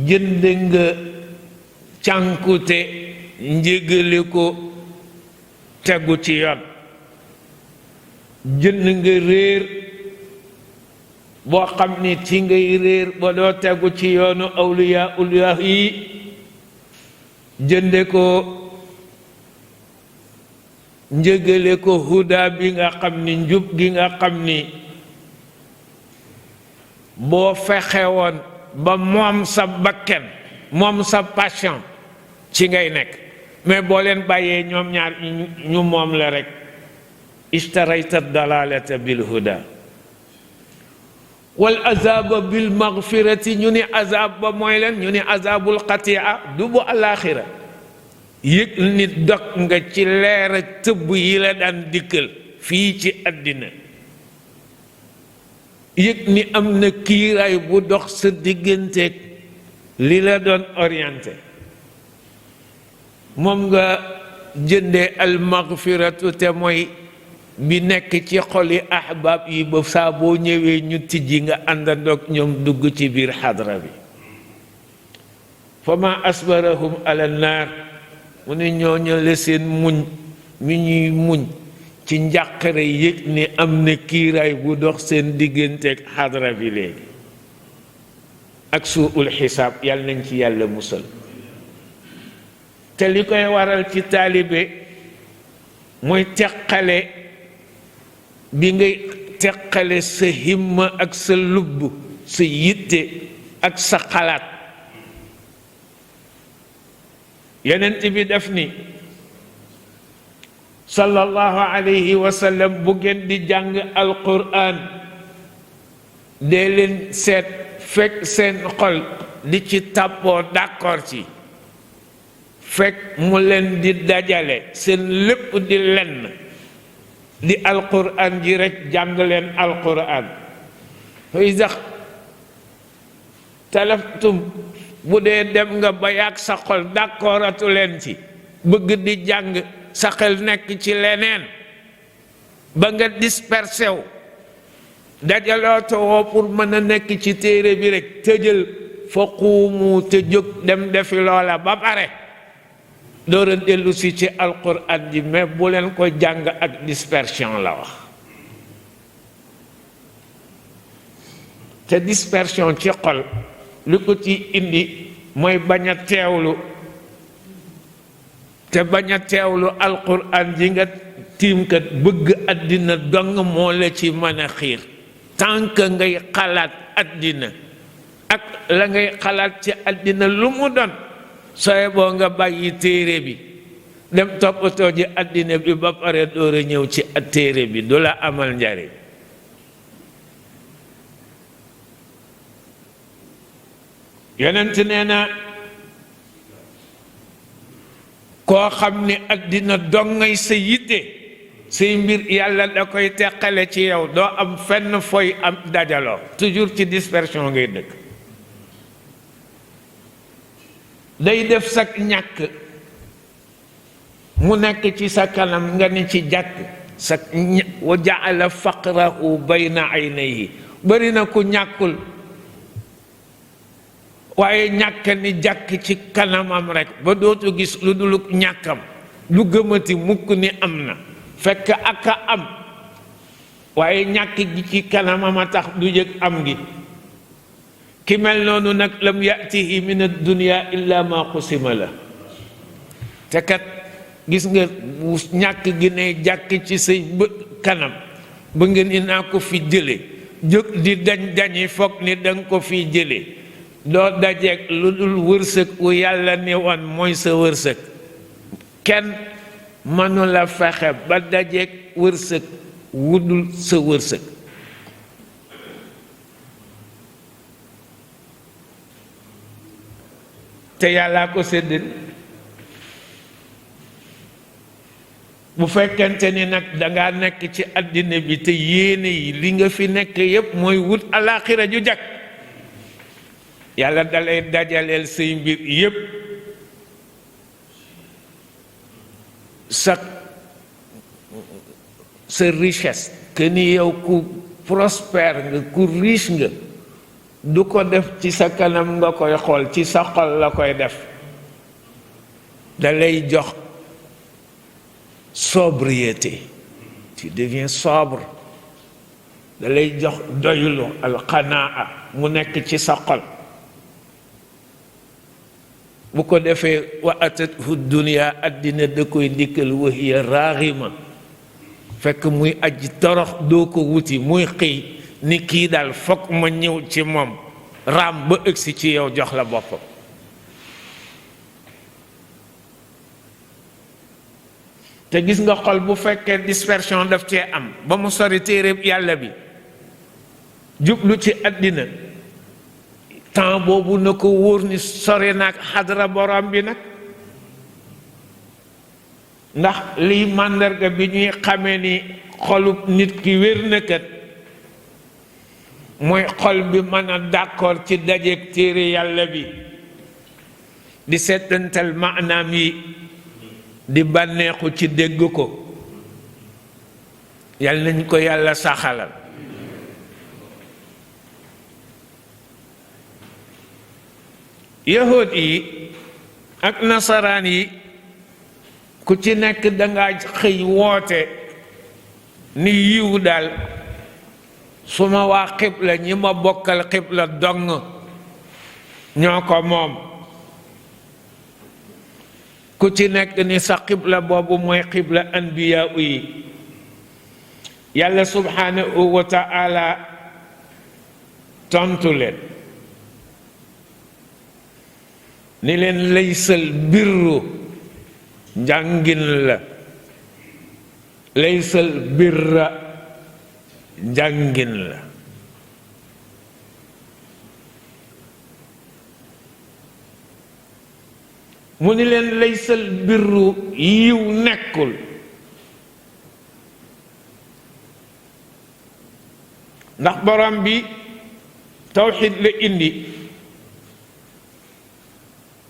jënd nga cànkute njégale ko tegu ci yoon jënd nga réer boo xam ni ci ngay réer ba doo tegu ci yoonu awliya ullah yi jënde ko njëgale ko huda bi nga xam ni njub gi nga xam ni boo fexe woon ba moom sa bakken moom sa passion ci ngay nekk mais boo leen bàyyee ñoom ñaar ñu moom la rek ishtarayta dalalata bil huda wal azaba bil maghfirati ñu ni azab ba mooy leen ñu ni azabul qatia du bu alaxira yëg nit dog nga ci leer ak tëbb yi la daan dikkal fii ci àddina yëg ni am na kiiraay bu dox sa digganteeg li la doon orienté moom nga jëndee al maghfiratu te mooy bi nekk ci xoli ahbab yi ba saa boo ñëwee ñu tijji nga àndandoog ñoom dugg ci biir xadra bi fa ma asbarahum ala naar mu ne ñooñu la seen muñ mi ñuy muñ ci njàqare yëg ni am na kiiraay bu dox seen digganteeg xadra bi léegi ak suul xisaab yàlla nañ ci yàlla musal te li koy waral ci taalibe mooy teqale bi ngay teqale sa himma ak sa lubb sa yitte ak sa xalaat yonent bi def ni sallallahu alayhi wa sallam bu ngeen di jàng alquran dee leen seet fekk seen xol di ci tàppoo d'accord ci fekk mu leen di dajale seen lépp di lenn di alquran ji rek jàng leen alquran fa iza talaftum bu dee dem nga ba yàgg sa xol d'accordatu leen ci bëgg di jàng sa xel nekk ci leneen ba nga dispersé wu dajalootoo pour mën a nekk ci téere bi rek tëjal fa xuumu te jóg dem defi loola ba pare door a dellu si ci alquran ji mais bu leen ko jàng ak dispersion la wax te dispersion ci xol li ko ci indi mooy bañ a teewlu te bañ a teewlu alquran ji nga tiimkat bëgg àddina dong moo la ci mën a xiir tant que ngay xalaat àddina ak la ngay xalaat ci àddina lu mu doon sooy boo nga bàyyi téere bi dem toppatoo ji àddina bi ba pare door a ñëw ci téere bi du la amal njariñ yonent nee na koo xam ni àddina dongay sa yitte say mbir yàlla da koy teqale ci yow doo am fenn fooy am dajaloo toujours ci dispersion ngay dëkk day def sa ñàkk mu nekk ci sa kanam nga ni ci jàkk sa wa jaala faqrahu bayna aynayhi bari na ku ñàkkul waaye ñàkk ni jàkk ci kanamam rek ba dootu gis lu dul ñàkkam lu gëmati mukk ni am na fekk ak a am waaye ñàkk gi ci kanamam a tax du yëg am gi ki mel noonu nag lam yatihi min ad-dunya illa ma qusima la te kat gis nga bu ñàkk gi ne jàkk ci say kanam ba nga ni naa ko fi jële jóg di dañi foog ni danga ko fi jële doo dajeeg lu dul wërsëg wu yàlla ni woon mooy sa wërsëg kenn mënu la fexe ba dajeeg wërsëg wu dul sa wërsëg te yàllaa ko séddale bu fekkente ni nag dangaa nekk ci àddina bi te yéene yi li nga fi nekk yépp mooy wut alaaxira ju jag yàlla dalay dajaleel say mbir yépp sa richesse que ni yow ku prospère nga ku riche nga du ko def ci sa kanam nga koy xool ci sa xol la koy def dalay jox sobriété tu deviens sobre dalay jox doylu alqanaa mu nekk ci sa xol bu ko defee wa atathu dunya àddina da koy dikkal wa hiya raaxima fekk muy aji torox doo ko wuti muy xëy ni kii daal fokk ma ñëw ci moom raam ba ëgsi ci yow jox la boppam te gis nga xol bu fekkee dispersion daf cee am ba mu sori téereb yàlla bi jublu ci àddina temps boobu na ko wóor ni sori naag xadra borom bi nag ndax liy màndarga bi ñuy xamee ni xolub nit ki wér na kat mooy xol bi mën a d'accord ci dajeeg téere yàlla bi di settantal maanaam yi di bànneexu ci dégg ko yàlla nañ ko yàlla saxalal yahud yi ak nasaraan yi ku ci nekk danga xëy woote ni yiw daal suma waa xibla ñi ma bokkal xibla dong ñoo ko moom ku ci nekk ni sa xibla boobu mooy xibla anbiya yi yàlla subhanahu wa ta'ala tontu leen ni leen laysal birru njàngin la laysal birra njàngin la mu ni leen laysal birru yiw nekkul ndax borom bi tawxid la indi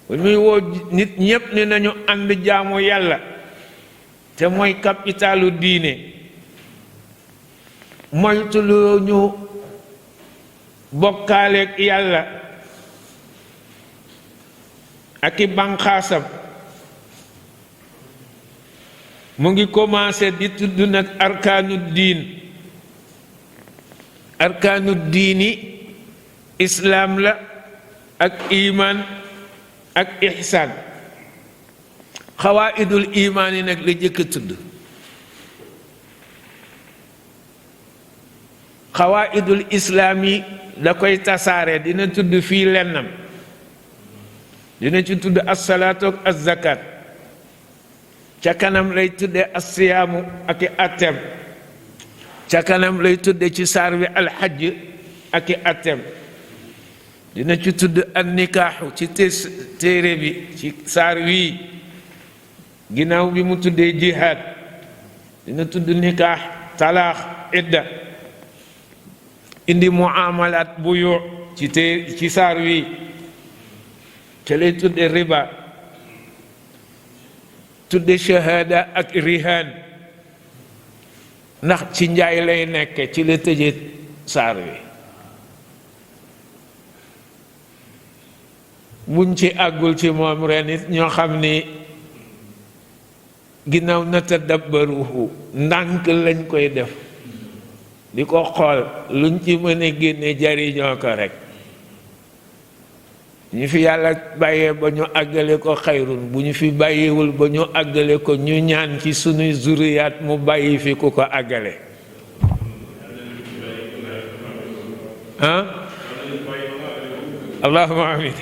bu muy woo nit ñépp ni nañu ànd jaamu yàlla te mooy kapitaalu diine moytuloo ñu bokkaaleeg yàlla ak i banqaasam mu ngi commencé di tudd nag arkaanu diin arkaanu diini islaam la ak iman ak ihsaan xawaidul imaan yi nag la jëkk a tudd xawaidul islaam yi da koy tasaare dina tudd fii lennam dina ci tudd assalaatu ak azzakat ca kanam lay tudde assiyaamu ak i attem ca kanam lay tudde ci saar wi alxajj ak i attem dina ci tudd an nikaaxu ci téere bi ci saar wii ginnaaw bi mu tuddee jihaad dina tudd nikaax talaax idda indi muamalaat buyu ci saar wii te lay tudde riba tudde shahada ak rihaan ndax ci njaay lay nekk ci la tëje saar wi buñ ci àggul ci moom ren it ñoo xam ni ginnaaw natadabbaruhu ndànk lañ koy def di ko xool luñ ci mën a génne jariñoo ko rek ñu fi yàlla bàyyee ba ñu àggale ko xayrun bu ñu fi bàyyiwul ba ñu àggale ko ñu ñaan ci sunuy zuriyaat mu bàyyi fi ku ko àggale ah allahumma amin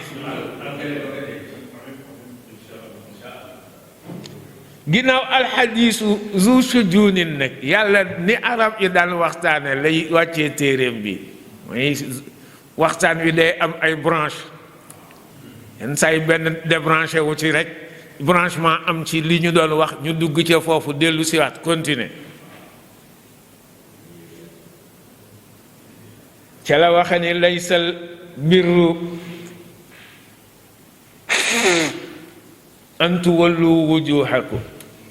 ginnaaw alxadiisu zu sujuunin nag yàlla ni arab yi daan waxtaane lay wàccee téeréem bi mooy waxtaan wi day am ay branche yenn saa yi benn débranché wu ci rek branchement am ci li ñu doon wax ñu dugg ca foofu dellu siwaat continuer ca la waxe ni laysal birru an tuwallu wujuhakum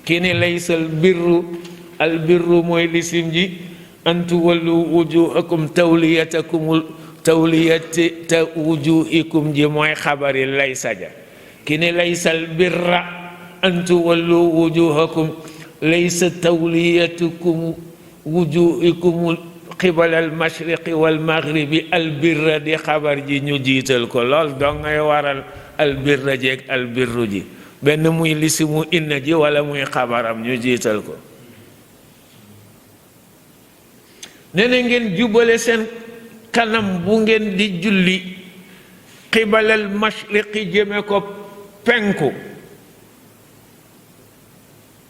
kii ni laysal birru al birru mooy lisim ji an tuwallu wujuhakum tawliyati wujuhikum ji mooy xabari laysa ja kii ni laysal birra an tuwallu wujuhakum laysa tawliyatukum wujuhikum qibala al mashriqi wal maghribi al birra di xabar ji ñu jiital ko lool doo ngay waral al birra jeeg al birru ji benn muy lisimu inna ji wala muy xabaram ñu jiital ko nee na ngeen jubale seen kanam bu ngeen di julli qibalal mashriqi jëme ko penku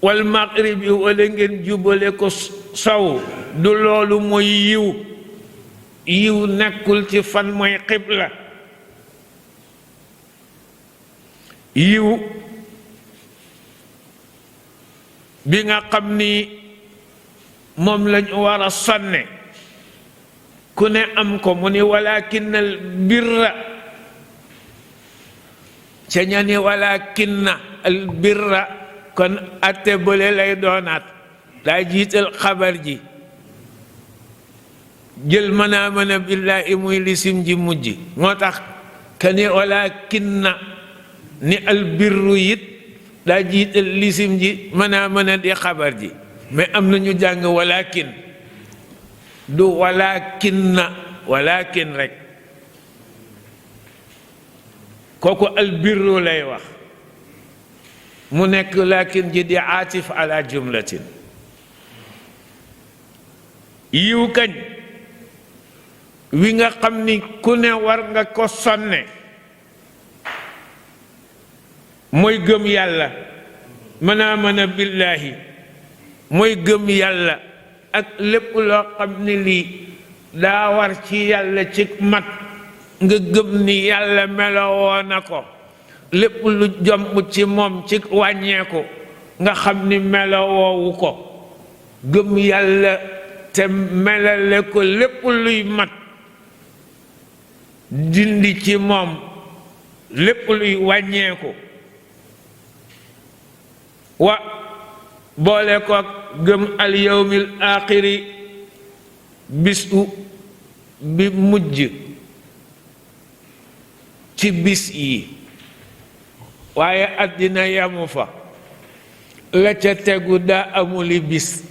wal maghribi wala ngeen jubale ko sow du loolu mooy yiw nekkul ci fan mooy qibla yiw bi nga xam ni moom lañu war a sonne ku ne am ko mu ni walakinnal birra ca ña ni walakinna al birra kon atte bële lay doonaat daa jiital xabar ji jël mënaa mën a billaahi muy lisim ji mujj moo tax ka ni walakinna ni al birru it daa jiital lisim ji mënaa mën a di xabar ji mais am na ñu jàng walakin du walakinna walakin rek kooku al birru lay wax mu nekk lakin ji di aatif ala jumlatin yiw kañ wi nga xam ni ku ne war nga ko sonne mooy gëm yàlla mën a billaahi mooy gëm yàlla ak lépp loo xam ne lii daa war ci yàlla ci mat nga gëm ni yàlla melowoo na ko lépp lu jomb ci moom ci wàññeeku nga xam ni melowoowu ko gëm yàlla te melale ko lépp luy mat dindi ci moom lépp luy wàññeeku wa boole ko gëm al yawmil aaxiri bisu bi mujj ci bis yi waaye àddina yamu fa la ca tegu daa amuli bis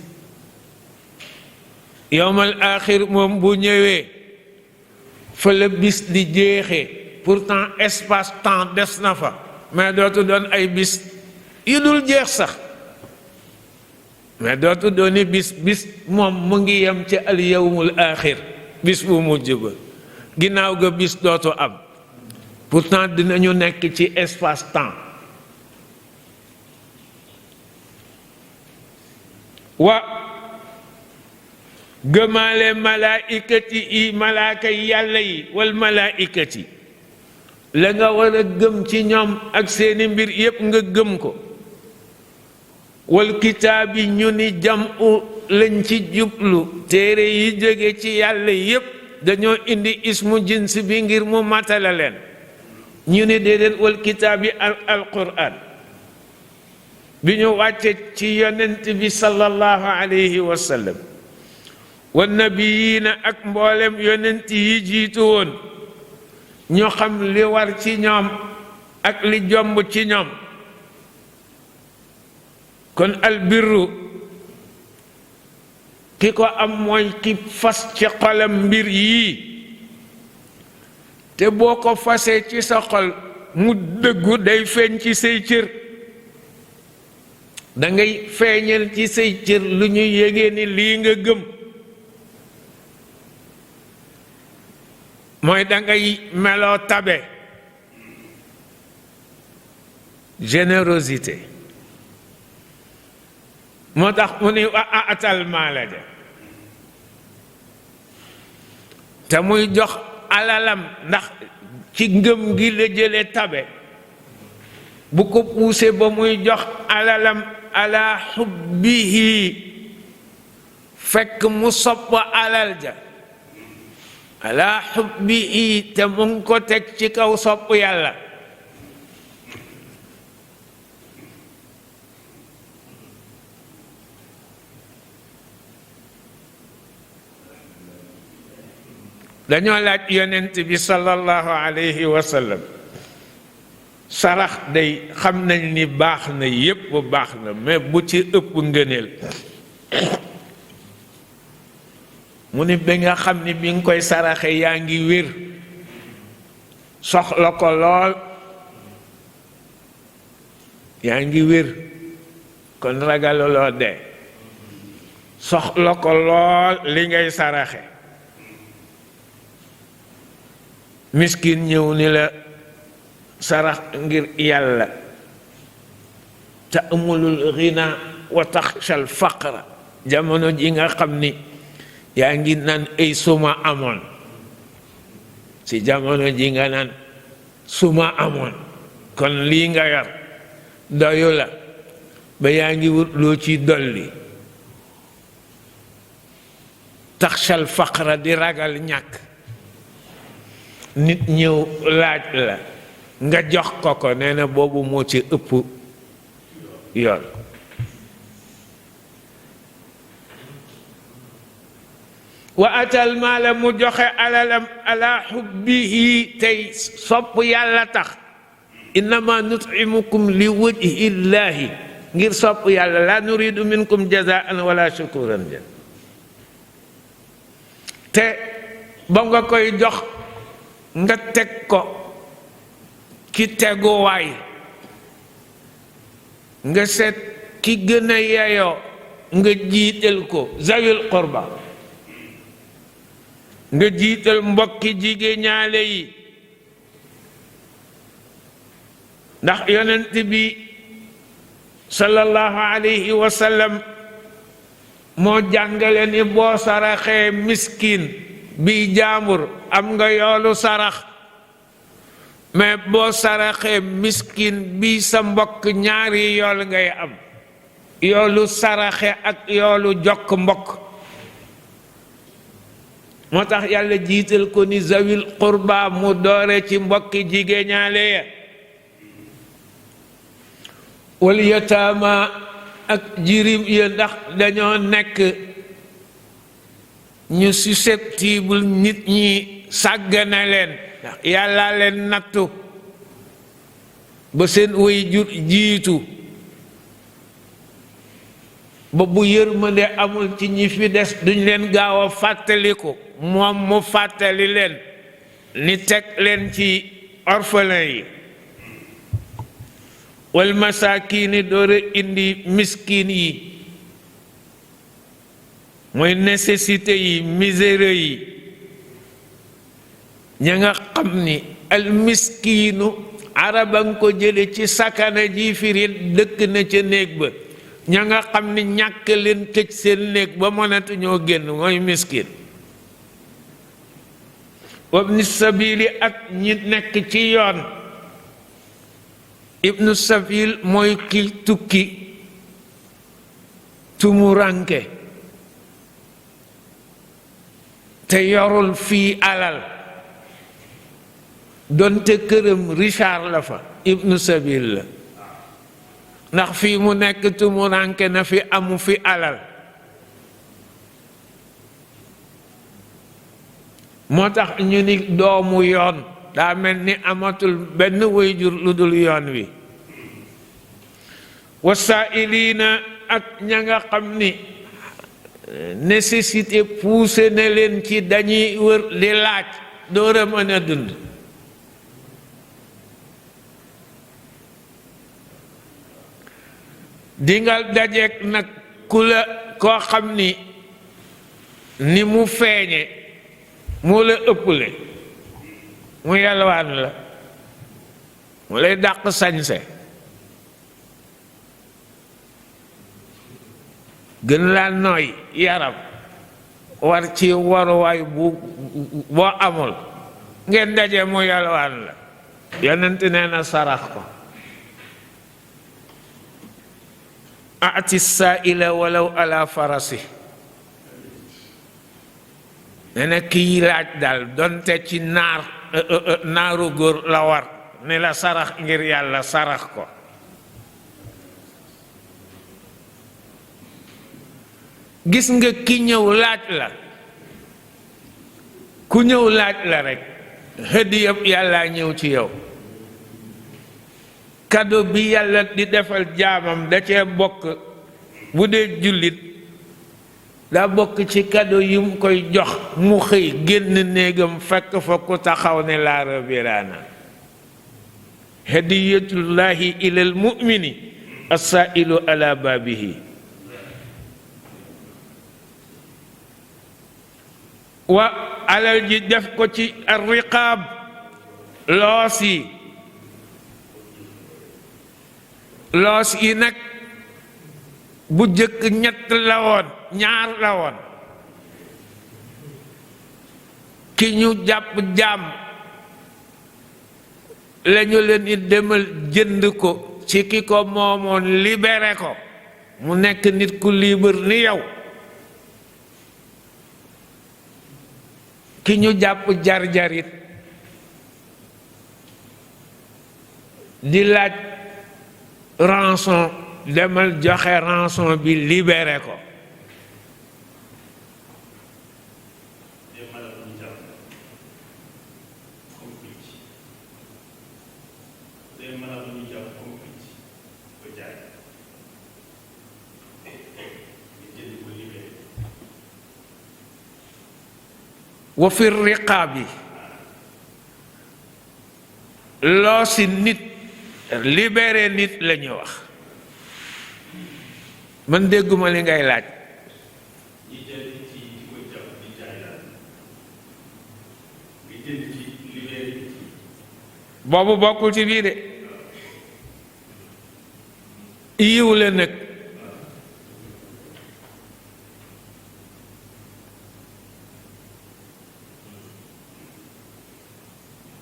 yawmal aaxir moom bu ñëwee fa la bis di jeexee pourtant espace temps des na fa mais dootu doon ay bis yu dul jeex sax mais dootu dooni bis moom mu ngi yem ci al yawmul aaxir bis bu mujj ba ginnaaw ga bis dootu am pourtant dinañu nekk ci espace temps wa gëmaale malaaikati yi malaaka yàlla yi wal malaaikati la nga war a gëm ci ñoom ak seeni mbir yépp nga gëm ko wal kitaab yi ñu ni jam'u lañ ci jublu téere yi jóge ci yàlla yépp dañoo indi ismu jins bi ngir mu matala leen ñu ni déedéet wal kitaab yi al quraan bi ñu wàcce ci yonent bi sallallahu alayhi wa sallam wa nabiyiina ak mboolem yonent yi jiitu woon ñu xam li war ci ñoom ak li jomb ci ñoom. kon albirru ki ko am mooy ki fas ci xolam mbir yii te boo ko fasee ci sa xol mu dëggu day feeñ ci say cër. da ngay feeñal ci say cër lu ñu yégee ni lii nga gëm. mooy da ngay meloo tabe, générosité. moo tax mu ni wa atal maala ja te muy jox alalam ndax ci ngëm gi la jële tabe. bu ko poussé ba muy jox alalam ala xubbihi fekk mu sopp alal ja ala xubbihi te mu ngi ko teg ci kaw sopp yàlla. dañoo laaj yonent bi sallallahu alayhi wa sallam sarax day xam nañ ni baax na yépp baax na mais bu ci ëpp ngëneel. mu ni ba nga xam ni bi nga koy saraxe yaa ngi wér soxla ko lool yaa ngi wér kon ragaluloo dee soxla ko lool li ngay saraxe. miskin ñëw ni la sarax ngir yàlla te amulul ghina wa taxshal faqra jamono ji nga xam ni yaa ngi naan ay suma amoon si jamono ji nga naan suma amoon kon lii nga yor doyu la ba yaa ngi wut loo ci dolli taxshal faqra di ragal ñàkk. nit ñëw laaj la nga jox ko nee na boobu moo ci ëpp yoon. wa atal maala mu joxe alalam ala xubbihi tey sopp yàlla tax. innama nut'imukum li wajhi llahi ngir sopp yàlla la nuridu minkum jazaan wala shukuran te ba nga koy jox nga teg ko ki teguwaay nga seet ki gën a yeyoo nga jiital ko zawil qurba nga jiital mbokki jigéen ñaale yi ndax yonent bi sallallahu alayhi wa sallam moo jàngale ni boo saraxee miskin bi jaambur am nga yoolu sarax mais boo saraxee miskin bi sa mbokk ñaari yool ngay am yoolu saraxe ak yoolu jokk mbokk. moo tax yàlla jiital ko ni zawil qurba mu doore ci mbokki jigéeñaale ya wal yataama ak jirim ya ndax dañoo nekk ñu susceptible nit ñi sàggane leen ndax yàlla leen nattu ba seen way jur jiitu ba bu yërmande amul ci ñi fi des duñ leen gaaw a fàttaliku moom mu fàttali leen ni teg leen ci orphelin yi wal masakini doora indi miskin yi mooy nécessité yi misère yi ña nga xam ni al miskinu araba nga ko jële ci sakana ji firi dëkk na ca néeg ba ña nga xam ni ñàkk leen tëj seen néeg ba mënatu ñoo génn mooy miskin wabni sabili ak ñi nekk ci yoon ibnu sabil mooy ki tukki tumuranke te yorul fii alal donte këram Richard la fa ibnu sabil la ndax fii mu nekk tumuranke na fi amu fi alal moo tax ñu ni doomu yoon daa mel ni amatul benn wayjur lu dul yoon wi wasaa'iliina ak ña nga xam ni nécessité poussé na leen ci dañuy wër di laaj door a mën a dund dingal dajeek nag ku la koo xam ni mu feeñe moo la ëpple mu yalwaan la mu lay dàq sañse gën laa nooy yaram war ci waruwaay boo amul ngeen daje mu yalwaan la yonent nee na sarax ko ati saa'ila walaw ala farasi nee na kii laaj daal donte ci naaru góor la war ne la sarax ngir yàlla sarax ko gis nga ki ñëw laaj la ku ñëw laaj la rek hadiya yàlla ñëw ci yow kado bi yàlla di defal jaamam da cee bokk bu dee jullit daa bokk ci kado yi mu koy jox mu xëy génn néegam fekk fa ku taxaw ne laa rabiraana hadiyatullahi ilal mu'mini as-sa'ilu ala babihi wa alal ji def ko ci ar-riqaab loos yi nag bu jëkk ñett la woon ñaar la woon ki ñu jàpp jaam lañu leen di demal jënd ko ci ki ko moomoon libéré ko mu nekk nit ku libre ni yow ki ñu jàpp jar-jarit di laaj rançon demal joxe rançon bi libéré ko wa fi riqaabi loo si nit libéré nit la ñu wax man dégguma li ngay laaj boobu bokkul ci bii de yiw la nag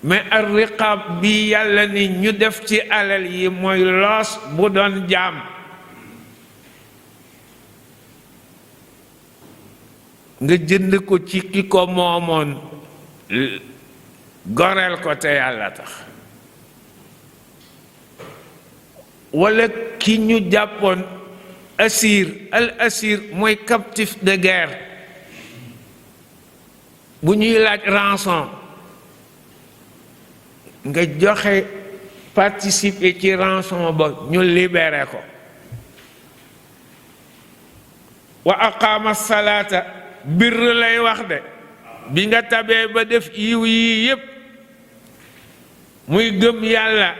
mais ar riqaab bi yàlla ni ñu def ci alal yi mooy loos bu doon jaam nga jënd ko ci ki ko moomoon goreel ko te yàlla tax walla ki ñu jàppoon asir al asir mooy captif de guerre bu ñuy laaj rançon nga joxe participer ci rançon ba ñu libéré ko wa aqaama salaata bir lay wax de bi nga tabee ba def yiw yii yépp muy gëm yàlla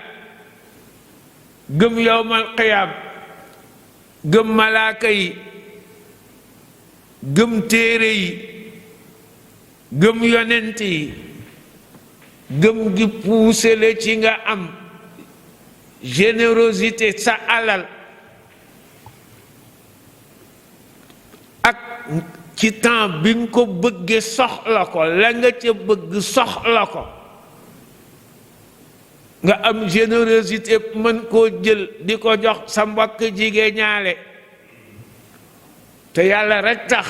gëm yowmal qiyaam gëm malaaka yi gëm téere yi gëm yonent yi gëm gi puusale ci nga am générosité sa alal ak ci temps bi nga ko bëggee soxla ko la nga ca bëgg soxla ko nga am générosité mën koo jël di ko jox sa mbokk jigéen ñaale te yàlla rekk tax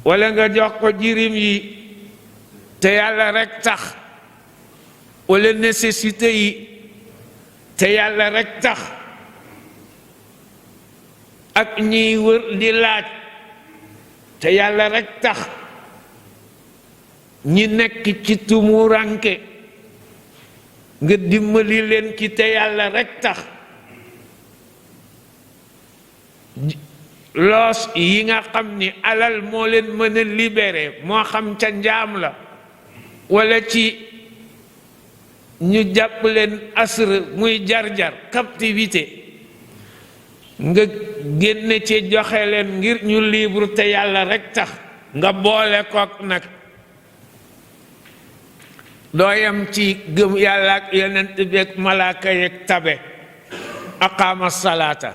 walla nga jox ko jirim yi te yàlla rekk tax walla nécessité yi te yàlla rekk tax ak ñiy wër di laaj te yàlla rekk tax ñi nekk ci tumuranke nga dimbali leen ci te yàlla rekk tax loos yi nga xam ni alal moo leen mën a libéré moo xam ca njaam la walla ci ñu jàpp leen asr muy jar-jar captivité nga génne ci joxe leen ngir ñu libre te yàlla rekk tax nga boole kook nag dooyam ci gëm yàlla ak yonent bi ak malaaka yeeg tabe aqaama salaata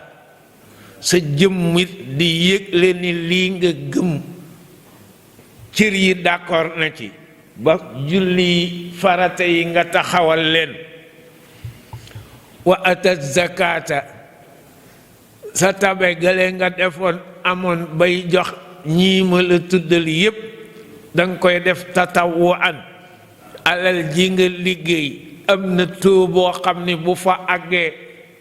sa jëmmit di yëgle ni lii nga gëm cër yi d'accord na ci ba julli farata yi nga taxawal leen wa ata zakata sa tabe gale nga defoon amoon bay jox ñii ma la tuddal yépp danga koy def tatawuan alal ji nga liggéey am na taux boo xam ni bu fa àggee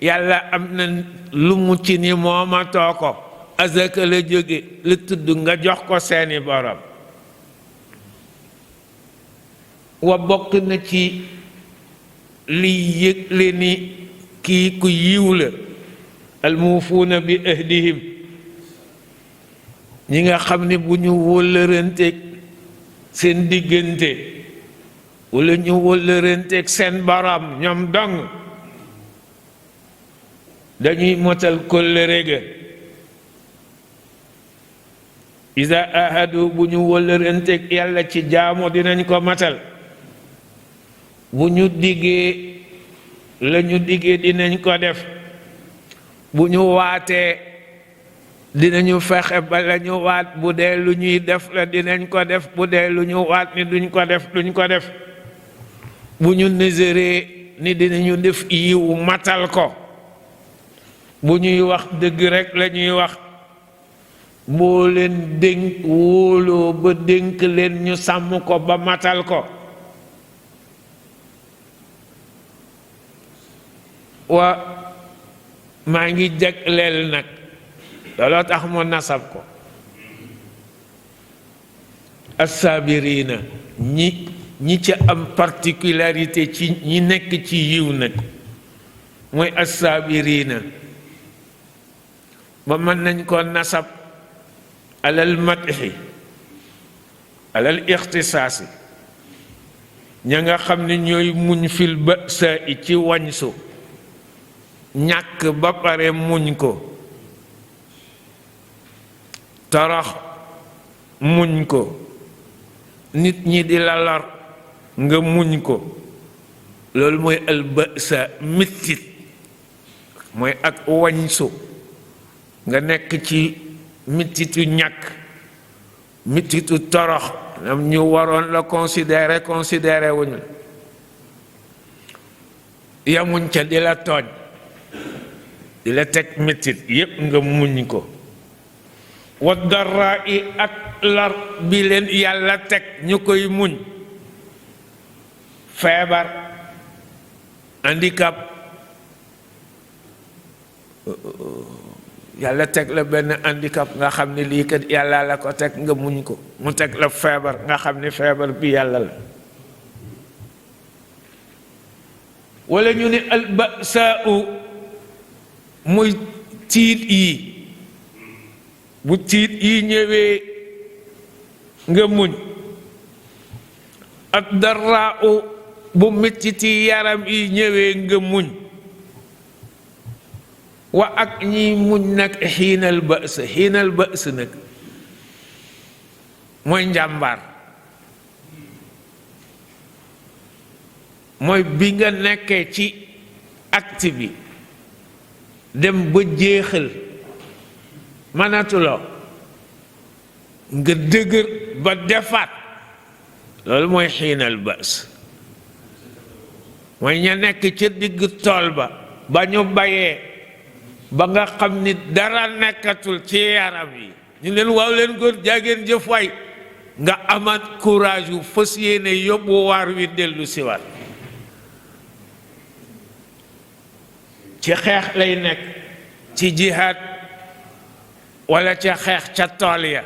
yàlla am na lu mu ci ni moomatoo ko azaka la jóge la tudd nga jox ko seeni borom wa bokk na ci liy yëgle ni kii ku yiw la almuufuuna bi ahdihim ñi nga xam ni bu ñu wóllëranteeg seen diggante wala ñu wóllëranteeg seen borom ñoom dong dañuy motal kóllëre ga iza ahadu bu ñu wóllëranteeg yàlla ci jaamu dinañ ko matal bu ñu diggee la ñu diggee dinañ ko def bu ñu waatee dinañu fexe ba la ñu waat bu dee lu ñuy def la dinañ ko def bu dee lu ñu waat ni duñ ko def duñ ko def bu ñu nësëree ni dinañu def yiw matal ko bu ñuy wax dëgg rekk la ñuy wax boo leen dénk wóoloo ba dénk leen ñu sàmm ko ba matal ko wa maa ngi jagleel nag looloo tax mu nasab ko assaabiriina ñi ci am particularité ci ñi nekk ci yiw nag mooy assaabiriina ba mën nañ ko nasab alal madhi alal ixtisaasi ña nga xam ne ñooy muñ fil ba'sa i ci wañsu ñàkk ba pare muñ ko torox muñ ko nit ñi di la lor nga muñ ko loolu mooy al ba'sa mettit mooy ak wañsu nga nekk ci mettitu ñàkk mettitu torox am ñu waroon la considérer wuñu yamuñ ca di la tooñ di la teg mettit yépp nga muñ ko wa darraa i ak lor bi leen yàlla teg ñu koy muñ feebar handicap yàlla teg la benn handicap nga xam ne lii kat yàlla la ko teg nga muñ ko mu teg la feebar nga xam ne feebar bi yàlla la wala ñu ne albasaau muy tiit yi bu tiit yi ñëwee nga muñ ak darraau bu mettiti yaram yi ñëwee nga muñ wa ak ñi muñ nag xiinal bës nag mooy njàmbaar mooy bi nga nekkee ci acte bi dem ba jeexal mënatuloo nga dëgër ba defaat loolu mooy xiinal bës mooy ña nekk ca digg tool ba ñu bayee ba nga xam ni dara nekkatul ci yaram yi ñu leen waaw leen góor jaageen jëf waay nga amaat courage yu fas yéene yóbbu waar wi dellu siwaat ci xeex lay nekk ci jihaad walla ca xeex ca tool ya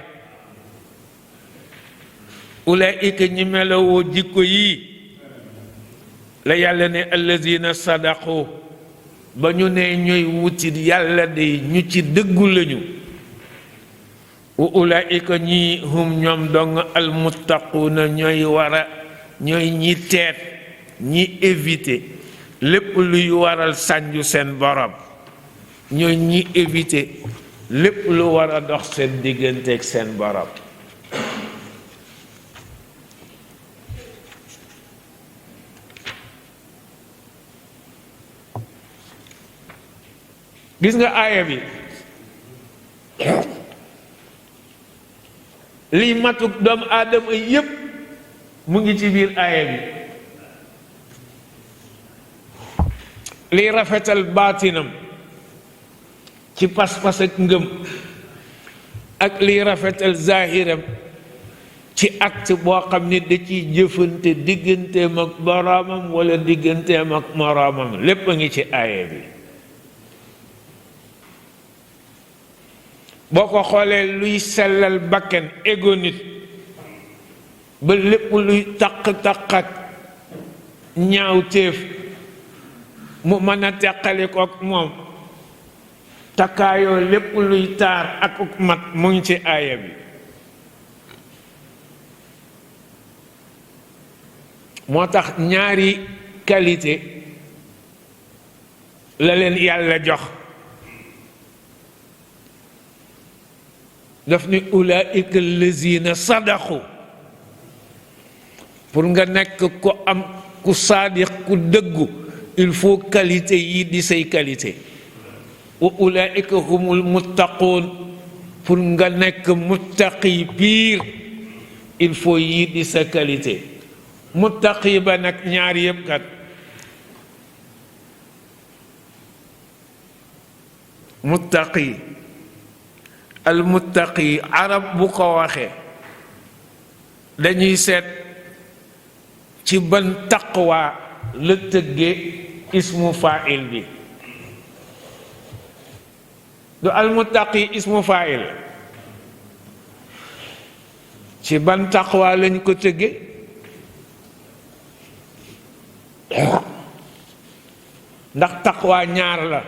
ulaika ñi melowoo jikko yii la yàlla ne allazina sadaqu ba ñu ne ñooy wutit yàlla de ñu ci dëggu lañu wa ulaika ñi hum ñoom dong almuttaquuna ñooy ñi teet ñi éviter lépp luy waral sànju seen borom ñooy ñi éviter lépp lu war a dox seen digganteeg seen borom gis nga aaya bi liy matuk doomu aadama yépp mu ngi ci biir aaya bi liy rafetal baatinam ci pas-pas ak ngëm ak liy rafetal zahiram ci acte boo xam ne da ciy jëfante digganteem ak boroomam wala digganteem ak moroomam lépp a ngi ci aaya bi boo ko xoolee luy sellal bakken ego nit ba lépp luy taq-taq ak ñaaw téef mu mën a teqali kook moom takkaayoo lépp luy taar ak mat mu ngi ci aaya bi moo tax ñaari qualité la leen yàlla jox daf ni ulaika allazina sadaqu pour nga nekk ku am ku saadiq ku dëggu il faut qualité yi di say qualité wa ulaika humul muttaqun pour nga nekk muttaqi pire il faut yi di sa qualité muttaqi ba nag ñaar yëpp kat muttaqi al muttaqi arab bu ko waxee dañuy seet ci ban taqwa la tëggee ismu fa'il bi du al muttaqi ismu fa'il ci ban taqwa lañ ko tëggee ndax taqwa ñaar la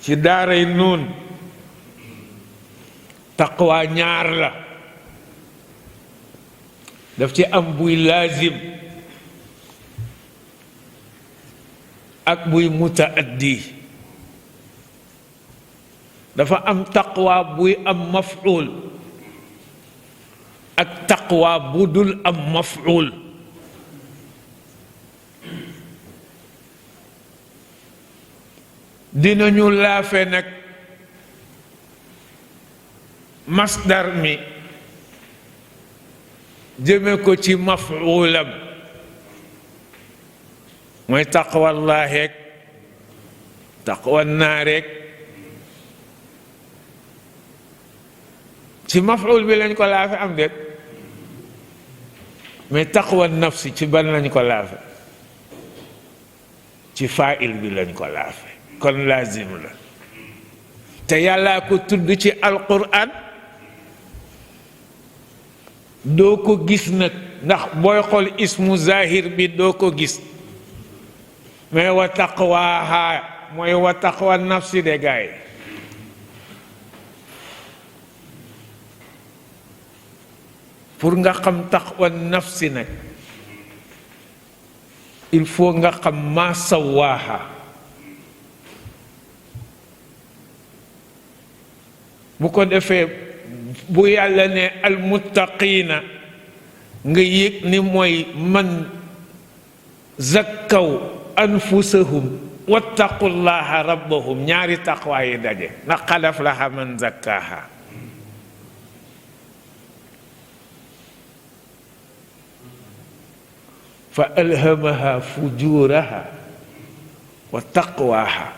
ci daaray nuun taqwa ñaar la daf ci am buy laazim ak buy mutaaddi dafa am taqwa buy am maf'ul ak taqwa bu dul am maf'ul dinañu laafe nag masdar mi jëme ko ci maf'ulam mooy taqwallaaheek taqwannaareek ci maf'ul bi lañ ko laafe am déet mais taqwa nafsi ci ban lañ ko laafe ci faa'il bi lañ ko laafe kon laazim la te yàllaa ko tudd ci alquran doo ko gis nag ndax booy xool ismu zahir bi doo ko gis mais wa taqwaaha mooy wa taqwa nafsi de gaay pour nga xam taqwa nafsi nag il faut nga xam ma sawaaha bu ko defee bu yàlla ne almuttaqiina nga yëg ni mooy man zakkaw anfusahum wattaqullaha rabbahum ñaari taqwaa yi daje ndax qad aflaha man zakkaaha fa alhamaha fujuraha wa taqwaha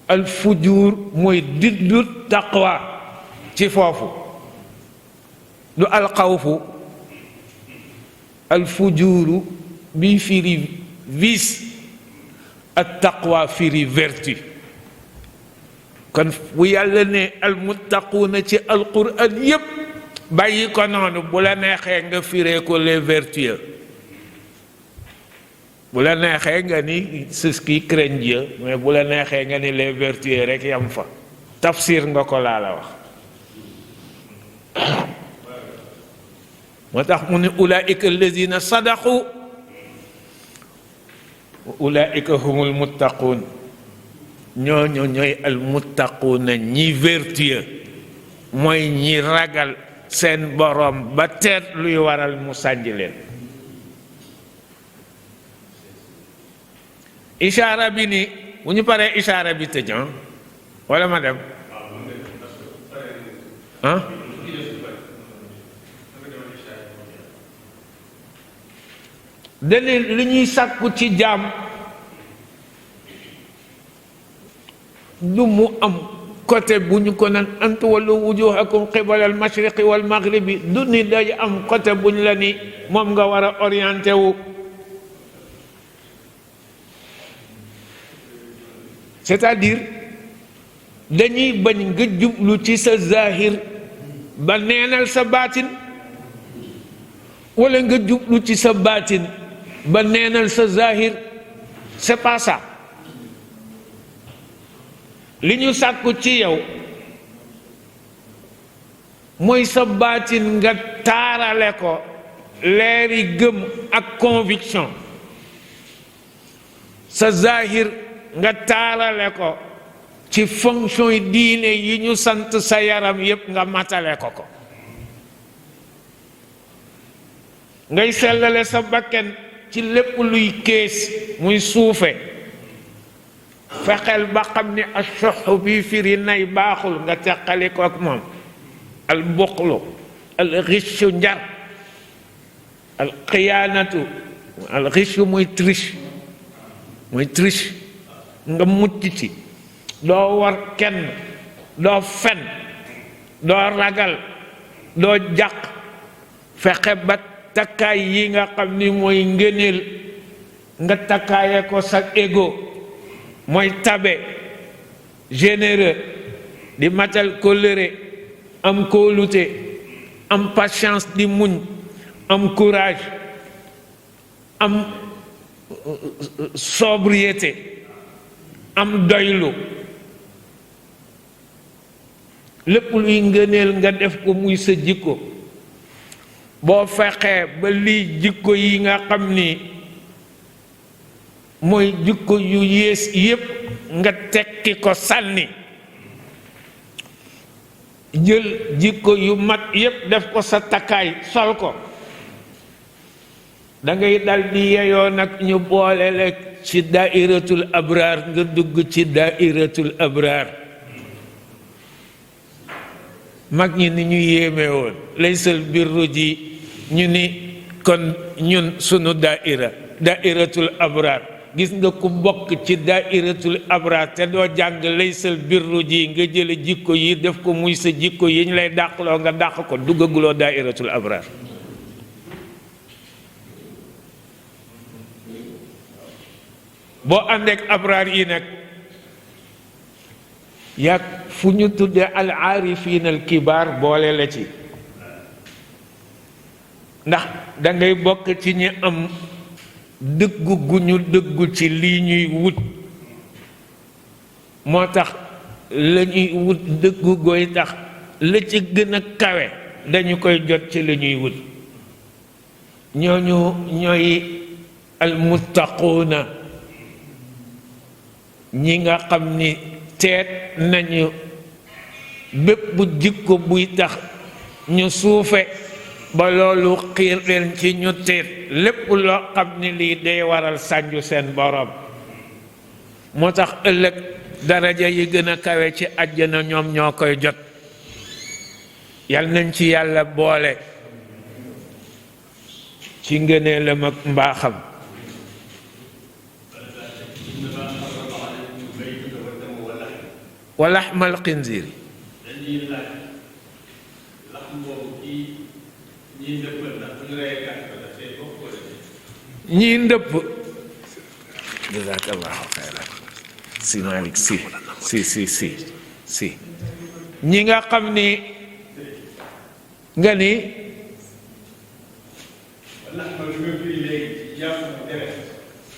al fujur mooy diddu taqwa ci foofu du al xawfu al fujuru bi firi vice ak taqwa firi vertu kon bu yàlla ne almuttaquuna ci alquran yépp bàyyi ko noonu bu la neexee nga firee ko les vertueux bu la neexee nga ni ceux qui craignent Dieu mais bu la neexee nga ni les vertueux rek yam fa tafsir nga ko laa la wax moo tax mu ne ulaika alladina sadaqu ulaika humul muttaquun ñooñu ñooy almuttaquuna ñi vertueux mooy ñi ragal seen borom ba teet luy waral mu sànj leen ishaara bi ni bu ñu paree ishaara bi tëj wala ma dem dane li ñuy sàkku ci jaam du mu am côté bu ñu ko naan ant wallu wujuhakum qibala al mashriqi wal maghribi du ni day am côté bu ñu la ni moom nga war a orienté wu c'est-à-dire dañuy bañ nga jublu ci sa zahir ba neenal sa baatin wala nga jublu ci sa baatin ba neenal sa zahir c'est pas ça li ñu sàkku ci yow mooy sa baatin nga taarale ko leeri gëm ak conviction sa zahir nga taarale ko ci fonction yi diine yi ñu sant sa yaram yépp nga matale ko ngay sellale sa bakken ci lépp luy kees muy suufe fexeel ba xam ni ashoxu bi firi nay baaxul nga teqali ko ak moom al buxlu al richu njar al xiyaanatu al richu muy triche nga mucc ci doo war kenn doo fen doo ragal doo jàq fexe ba takkaay yi nga xam ni mooy ngëneel nga takkaaye ko sa ego mooy tabe généreux di matal kóllëre am kóolute am patience di muñ am courage am sobriété am doylu lépp luy ngëneel nga def ko muy sa jikko boo fexee ba lii jikko yi nga xam ni mooy jikko yu yées yépp nga tekki ko sànni jël jikko yu mat yépp def ko sa takkaay sol ko da ngay dal di yeyoo nag ñu boole la ci daairatul abraar nga dugg ci daairatul abraar mag ñi ni ñu yéeme woon laysal birru ji ñu ni kon ñun sunu daairatul abraar gis nga ku bokk ci daairatul abraar te doo jàng laysal birru ji nga jële jikko yi def ko muy sa jikko yi ñu lay dàqloo nga dàq ko duggaguloo daairatul abraar boo àndeek abraar yi nag yàgg fu ñu tudde al aarifin al kibaar boole la ci ndax dangay bokk ci ñi am dëggu gu ñu dëggu ci lii ñuy wut moo tax la ñuy wut dëggu gooy tax la ci gën a kawe dañu koy jot ci la ñuy wut ñooñu ñooy al muttaquuna ñi nga xam ni teet nañu bépp bu jikko buy tax ñu suufe ba loolu xiir leen ci ñu teet lépp loo xam ni lii day waral sànju seen borom moo tax ëllëg daraja yi gën a kawe ci àjjana ñoom ñoo koy jot yal nañ ci yàlla boole ci ngëneelam ak mbaaxam walaxmal xinziiri ñii ndëpp jazakallahu xayran si Malick si si ñi nga xam ni nga ni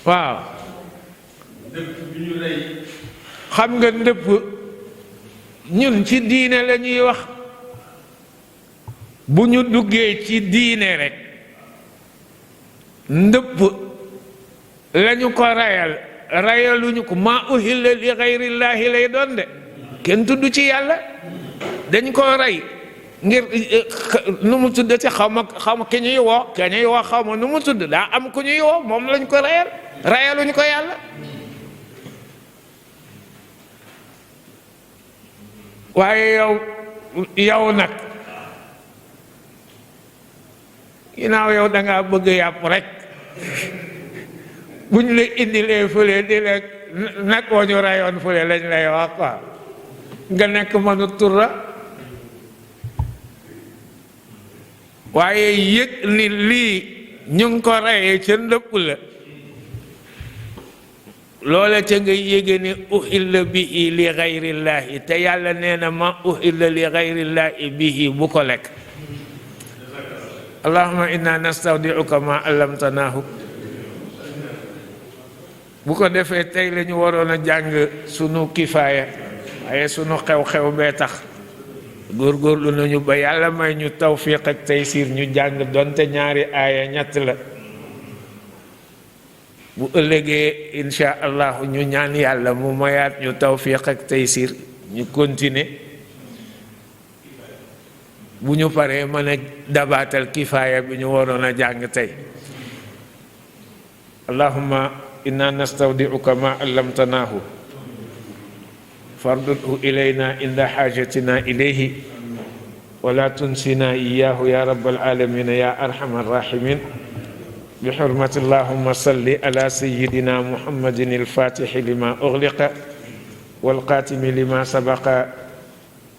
waaw xam nga ndëpp ñun ci diine la ñuy wax bu ñu duggee ci diine rek ndëpp lañu ko rayaluñu ko maa uhilla li gayrillaahi lay doon de kenn tudd ci yàlla dañ ko rey ngir nu mu tudd ci xaw ma ki ñuy woo xaw ma nu mu tudd daa am ku ñuy woo moom lañ ko rayaluñu ko yàlla waaye yow nag ginnaaw yow da ngaa bëgg yàpp rek buñ la indilee fële di la nag woo ñu rayoon fële lañ lay wax quoi nga nekk mënu turra waaye yëg ni lii ñu ngi ko rayee ca ndëpp la loola ca nga yége ni uhilla bihi li gayrillaahi te yàlla nee na ma uhilla li gayrillaahi bihi bu ko lekk allahumma inna nastawdiuka ma allamtanaahu bu ko defee tey la ñu waroon a jàng sunu kifaaya waaye sunu xew-xew bee tax góorgóorlu nañu ba yàlla may ñu tawfiq ak taysiir ñu jàng donte ñaari aaya ñett la bu ëllëgee insha allahu ñu ñaan yàlla mu mayaat ñu tawfiq ak taysiir ñu continuer bu ñu paree mën a dabaatal kifaaya bi ñu waroon a jàng tey allahumma inna nastawdi'uka ma allamtanaahu fardudhu ilayna inda xaajatina ilayhi wala tunsina iyaahu ya rabbal alamin ya arhamar rahimin بحرمة اللهم صل على سيدنا محمد الفاتح لما أغلق والقاتم لما سبق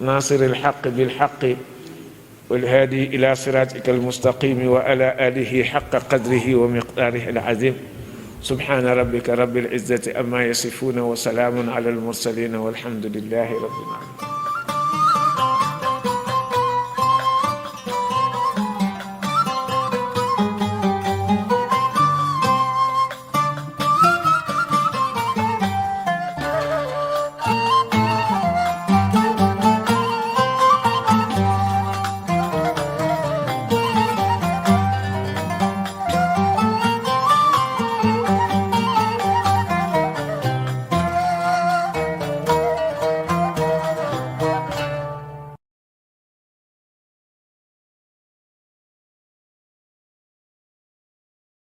ناصر الحق بالحق والهادي إلى صراطك المستقيم وعلى آله حق قدره ومقداره العظيم سبحان ربك رب العزة أما يصفون وسلام على المرسلين والحمد لله رب العالمين